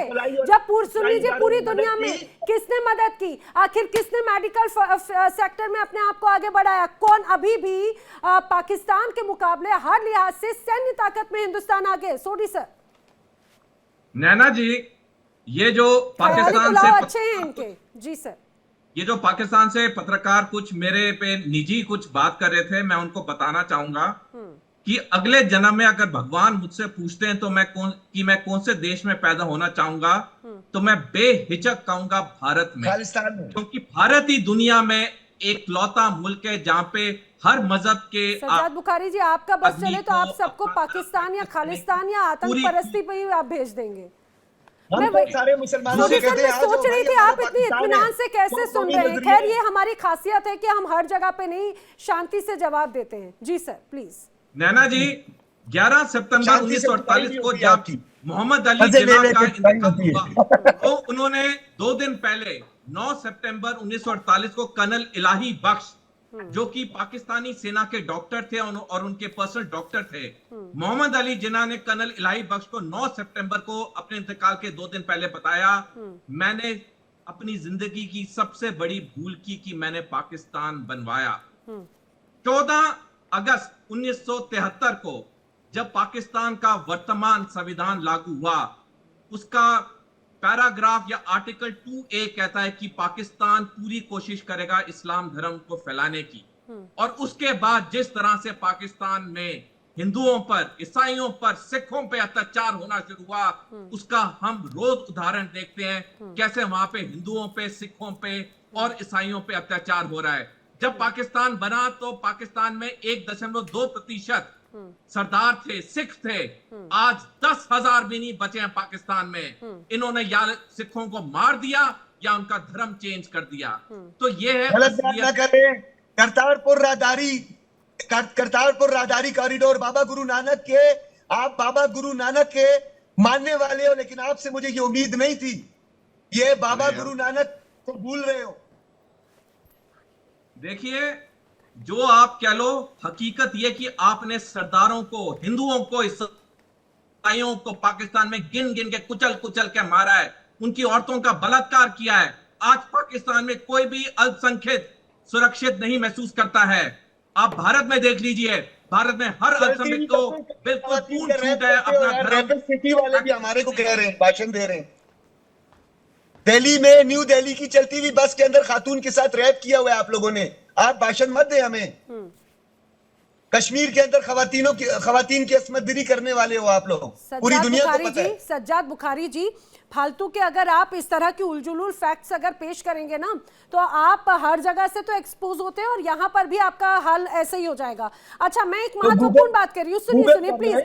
सुन लीजिए, पूरी दुनिया में किसने मदद की? आखिर किसने मेडिकल सेक्टर में अपने आप को आगे बढ़ाया? कौन? अभी भी पाकिस्तान के मुकाबले हर लिहाज से सैन्य ताकत में हिंदुस्तान आगे। सोढ़ी सर। नैना जी, ये जो पाकिस्तान से अच्छे हैं इनके। जी सर। ये जो पाकिस्तान से पत्रकार कुछ मेरे पे निजी कुछ बात कर रहे थे, मैं उनको बताना चाहूंगा कि अगले जन्म में अगर भगवान मुझसे पूछते हैं तो मैं कौन से देश में पैदा होना चाहूंगा, तो मैं बेहिचक कहूंगा भारत में, खालिस्तान में। क्योंकि भारत ही दुनिया में एक लौता मुल्क है जहां पे हर मजहब के सज्जाद बुखारी जी, आपका बस आदमी चले तो आप को सबको अपना पाकिस्तान या खालिस्तान या आतंक पूरी- परस्ती पे ही आप भेज देंगे। हम तो सारे मुसलमानों से मोदी सर, कहते मैं हैं, आ जाओ सोच रही भाई, थी हमारा आप इतनी पाकिस्तान इत्मीनान है। से कैसे तो सुन कौमी रहे हैं। नजरिया खैर, ये हमारी खासियत है कि हम हर जगह पे नहीं, शांति से जवाब देते हैं। जी सर, प्लीज। नैना जी, 11 सितंबर शांति से 1948 को होती है जब आपकी। मोहम्मद अली मजे ले जिन्ना ले का के टाइम इंतकाल होती है। हुआ, तो उन्होंने 2 दिन पहले 9 सितंबर 1948 को कर्नल इलाही बख्श, जो कि पाकिस्तानी सेना के डॉक्टर थे और उनके पर्सनल डॉक्टर थे, मोहम्मद अली जिन्ना ने कर्नल इलाही बख्श को 9 सितंबर को अपने इंतकाल के 2 दिन पहले बताया, मैंने अपनी जिंदगी की सबसे बड़ी भूल की कि मैंने पाकिस्तान बनवाया। 14 अगस्त 1973 को जब पाकिस्तान का वर्तमान संविधान लागू हुआ, उसका पैराग्राफ या आर्टिकल 2A कहता है कि पाकिस्तान पूरी कोशिश करेगा इस्लाम धर्म को फैलाने की। और उसके बाद जिस तरह से पाकिस्तान में हिंदुओं पर, ईसाइयों पर, सिखों पे अत्याचार होना शुरू हुआ, उसका हम रोज उदाहरण देखते हैं कैसे वहां पे हिंदुओं पे, सिखों पे और ईसाइयों पे अत्याचार हो रहा है। जब पाकिस्तान बना तो पाकिस्तान में 1.2% सरदार थे, सिख थे। आज 10,000 भी नहीं बचे हैं पाकिस्तान में। इन्होंने या सिखों को मार दिया या उनका धर्म चेंज कर दिया। तो ये है गलत बात ना करें। करतारपुर राहदारी कॉरिडोर बाबा गुरु नानक के, आप बाबा गुरु नानक के मानने वाले हो, लेकिन आपसे मुझे ये उम्मीद नहीं थी। ये बाबा गुरु नानक को भूल रहे हो। देखिए, जो आप कह लो, हकीकत यह कि आपने सरदारों को, हिंदुओं को, ईसाइयों को पाकिस्तान में गिन गिन के कुचल कुचल के मारा है, उनकी औरतों का बलात्कार किया है। आज पाकिस्तान में कोई भी अल्पसंख्यक सुरक्षित नहीं महसूस करता है। आप भारत में देख लीजिए, भारत में हर अल्पसंख्यक को बिल्कुल पूर्ण छूट है अपना धर्म। सिटी वाले भी हमारे को कह रहे हैं, भाषण दे रहे हैं। दिल्ली में, न्यू दिल्ली की चलती हुई बस के अंदर खातून के साथ रैप किया हुआ है आप लोगों ने। आप भाषण मत दें हमें। कश्मीर के अंदर खवातीन की अस्मतगिरी करने वाले हो आप लोग, पूरी दुनिया को पता है। सज्जाद बुखारी जी, फालतू के अगर आप इस तरह की उलझुल फैक्ट्स अगर पेश करेंगे ना, तो आप हर जगह से तो एक्सपोज होते हैं और यहाँ पर भी आपका हाल ऐसे ही हो जाएगा। अच्छा, मैं एक महत्वपूर्ण बात कर रही हूँ, सुनिए प्लीज।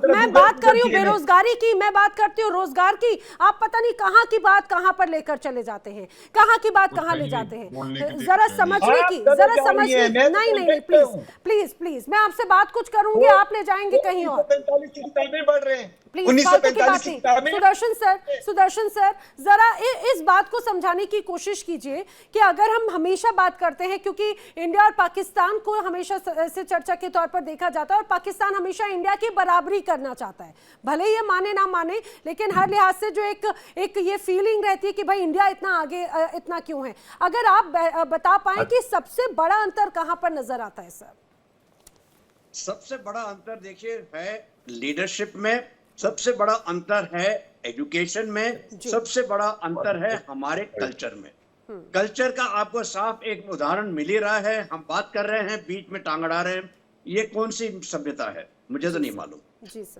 मैं बात कर रही हूँ बेरोजगारी की, मैं बात करती हूँ रोजगार की। आप पता नहीं कहाँ की बात कहाँ पर लेकर चले जाते हैं, कहाँ की बात कहाँ ले जाते हैं। जरा समझने की, नहीं, प्लीज मैं आपसे बात कुछ करूंगी, आप ले जाएंगे कहीं और। 1945 की किताबें पढ़ रहे हैं। प्लीज, फालतू की बात नहीं। सुदर्शन सर, जरा इस बात को समझाने की कोशिश कीजिए कि अगर हम हमेशा बात करते हैं, क्योंकि इंडिया और पाकिस्तान को हमेशा से चर्चा के तौर पर देखा जाता है और पाकिस्तान हमेशा इंडिया की बराबरी करना चाहता है, भले ये माने ना माने, लेकिन हर लिहाज से जो एक ये फीलिंग रहती है कि भाई इंडिया इतना आगे इतना क्यों है। अगर आप बता पाए कि सबसे बड़ा अंतर कहां पर नजर आता है सर? सबसे बड़ा अंतर देखिए है लीडरशिप में, सबसे बड़ा अंतर है एजुकेशन में, सबसे बड़ा अंतर है हमारे कल्चर में। कल्चर का आपको साफ एक उदाहरण मिल ही रहा है। हम बात कर रहे हैं, बीच में टांग अड़ा रहे हैं, ये कौन सी सभ्यता है मुझे तो नहीं मालूम।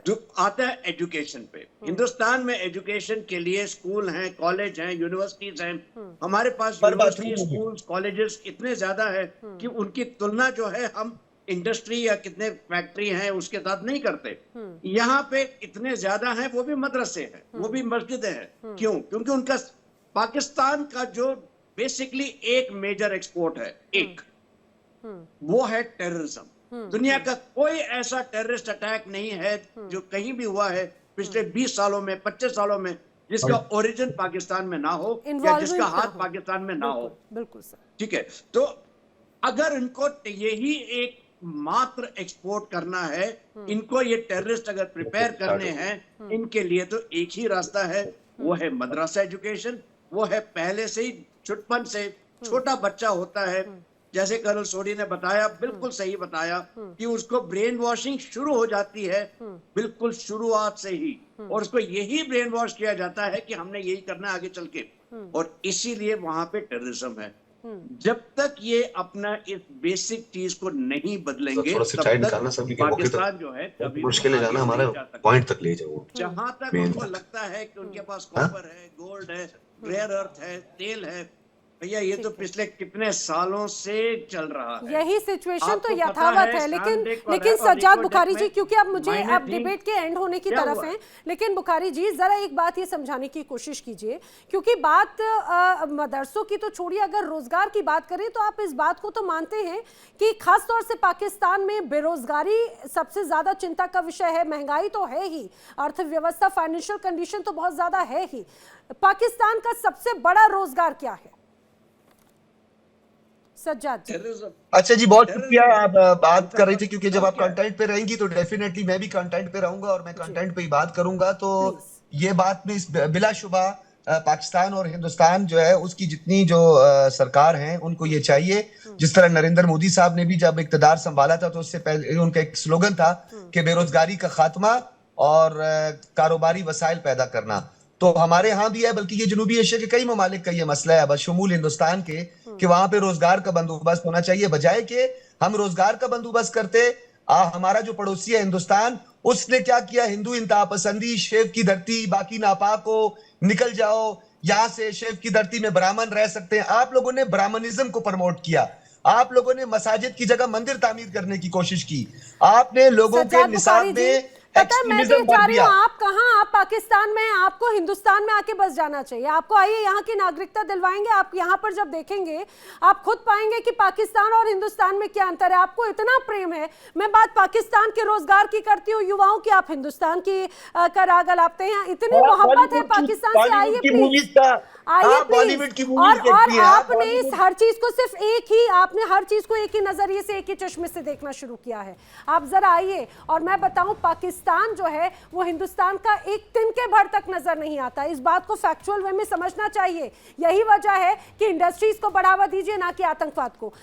जो आता है एजुकेशन पे, हिंदुस्तान में एजुकेशन के लिए स्कूल हैं, कॉलेज हैं, यूनिवर्सिटीज हैं। हमारे पास यूनिवर्सिटी, स्कूल, कॉलेजेस इतने ज्यादा है कि उनकी तुलना जो है हम इंडस्ट्री या कितने फैक्ट्री हैं उसके साथ नहीं करते। यहाँ पे इतने ज्यादा हैं, वो भी मदरसे हैं, वो भी मस्जिदें हैं। क्यों? क्योंकि उनका पाकिस्तान का जो बेसिकली एक मेजर एक्सपोर्ट है, एक वो है टेररिज्म। दुनिया का कोई ऐसा टेररिस्ट अटैक नहीं है जो कहीं भी हुआ है पिछले 20 सालों में, 25 सालों में, जिसका ओरिजिन पाकिस्तान में ना हो या जिसका हाथ पाकिस्तान में ना हो। बिल्कुल सर, ठीक है। तो अगर इनको यही एक मात्र एक्सपोर्ट करना है, इनको ये टेररिस्ट अगर प्रिपेयर करने हैं, इनके लिए तो एक ही रास्ता है, वो है मदरसा एजुकेशन। वो है पहले से ही छुटपन से छोटा बच्चा होता है, जैसे कर्नल सोडी ने बताया, बिल्कुल सही बताया कि उसको ब्रेन वॉशिंग शुरू हो जाती है बिल्कुल शुरुआत से ही, और उसको यही ब्रेन वॉश किया जाता है कि हमने यही करना है आगे चल के, और इसीलिए वहां पे टेररिज्म है। जब तक ये अपना इस बेसिक चीज को नहीं बदलेंगे, थोड़ा सा साइड निकालना सब, क्योंकि मौके तक पाकिस्तान जो है कभी मुश्किल है जाना, हमारा पॉइंट तक ले जाओ। जहां तक मेन उनको तक। लगता है कि उनके पास कॉपर है, गोल्ड है, रेयर अर्थ है, तेल है, भैया ये तो पिछले कितने सालों से चल रहा है। यही सिचुएशन आपको तो पता यथावत है, है, लेकिन शानदेह को लेकिन है और सज्जाद रिकॉर्ड बुखारी में जी, क्योंकि अब मुझे मायने अब थी। डिबेट के एंड होने की क्या तरफ हुआ? हैं, लेकिन बुखारी जी जरा एक बात ये समझाने की कोशिश कीजिए, क्योंकि बात मदरसों की तो छोड़िए, अगर रोजगार की बात करें तो आप इस बात को तो मानते हैं कि खास तौर से पाकिस्तान में बेरोजगारी सबसे ज्यादा चिंता का विषय है, महंगाई तो है ही, अर्थव्यवस्था फाइनेंशियल कंडीशन तो बहुत ज्यादा है ही। पाकिस्तान का सबसे बड़ा रोजगार क्या है सज्जाद जी? अच्छा जी, बहुत शुक्रिया। आप बात कर रही थी, क्योंकि जब आप कंटेंट पे रहेंगी तो डेफिनेटली मैं भी कंटेंट पे रहूंगा और मैं कंटेंट पे ही बात करूंगा। तो ये बात में बिलाशुबा पाकिस्तान और हिंदुस्तान जो है उसकी जितनी जो सरकार है उनको ये चाहिए, जिस तरह नरेंद्र मोदी साहब ने भी जब इक्तदार संभाला था तो उससे पहले उनका एक स्लोगन था कि बेरोजगारी का खात्मा और कारोबारी वसाइल पैदा करना। तो हमारे यहाँ भी है, बल्कि ये जनूबी एशिया के कई ममालिक का ये मसला है, बशमूल हिंदुस्तान के, कि वहां पे रोजगार का बंदोबस्त होना चाहिए। बजाय कि हम रोजगार का बंदोबस्त करते, हमारा जो पड़ोसी है हिंदुस्तान, उसने क्या किया, हिंदू इंतहा पसंदी, शेव की धरती, बाकी नापाक हो, निकल जाओ यहां से, शेव की धरती में ब्राह्मण रह सकते हैं। आप लोगों ने ब्राह्मणिज्म को प्रमोट किया, आप लोगों ने मसाजिद की जगह मंदिर तामीर करने की कोशिश की, आपने लोगों के निसाब में पता है, मैं भी चाह रही हूँ, आप कहाँ, आप पाकिस्तान में हैं, आपको हिंदुस्तान में आके बस जाना चाहिए। आपको आइए, यहाँ की नागरिकता दिलवाएंगे। आप यहाँ पर जब देखेंगे आप खुद पाएंगे कि पाकिस्तान और हिंदुस्तान में क्या अंतर है। आपको इतना प्रेम है, मैं बात पाकिस्तान के रोजगार की करती हूँ, युवाओं की, आप हिंदुस्तान की का राग अलापते हैं। इतनी मोहब्बत है पाकिस्तान से, आइए प्लीज, आइए प्लीज। और आपने इस हर चीज को सिर्फ एक ही, आपने हर चीज को एक ही नजरिए से, एक ही चश्मे से देखना शुरू किया है। आप जरा आइए और मैं बताऊं, पाकिस्तान जो है वो हिंदुस्तान का एक तिनके भर तक नजर नहीं आता। इस बात को फैक्चुअल वे में समझना चाहिए। यही वजह है कि इंडस्ट्रीज को बढ़ावा दीजिए, ना कि आतंकवाद को।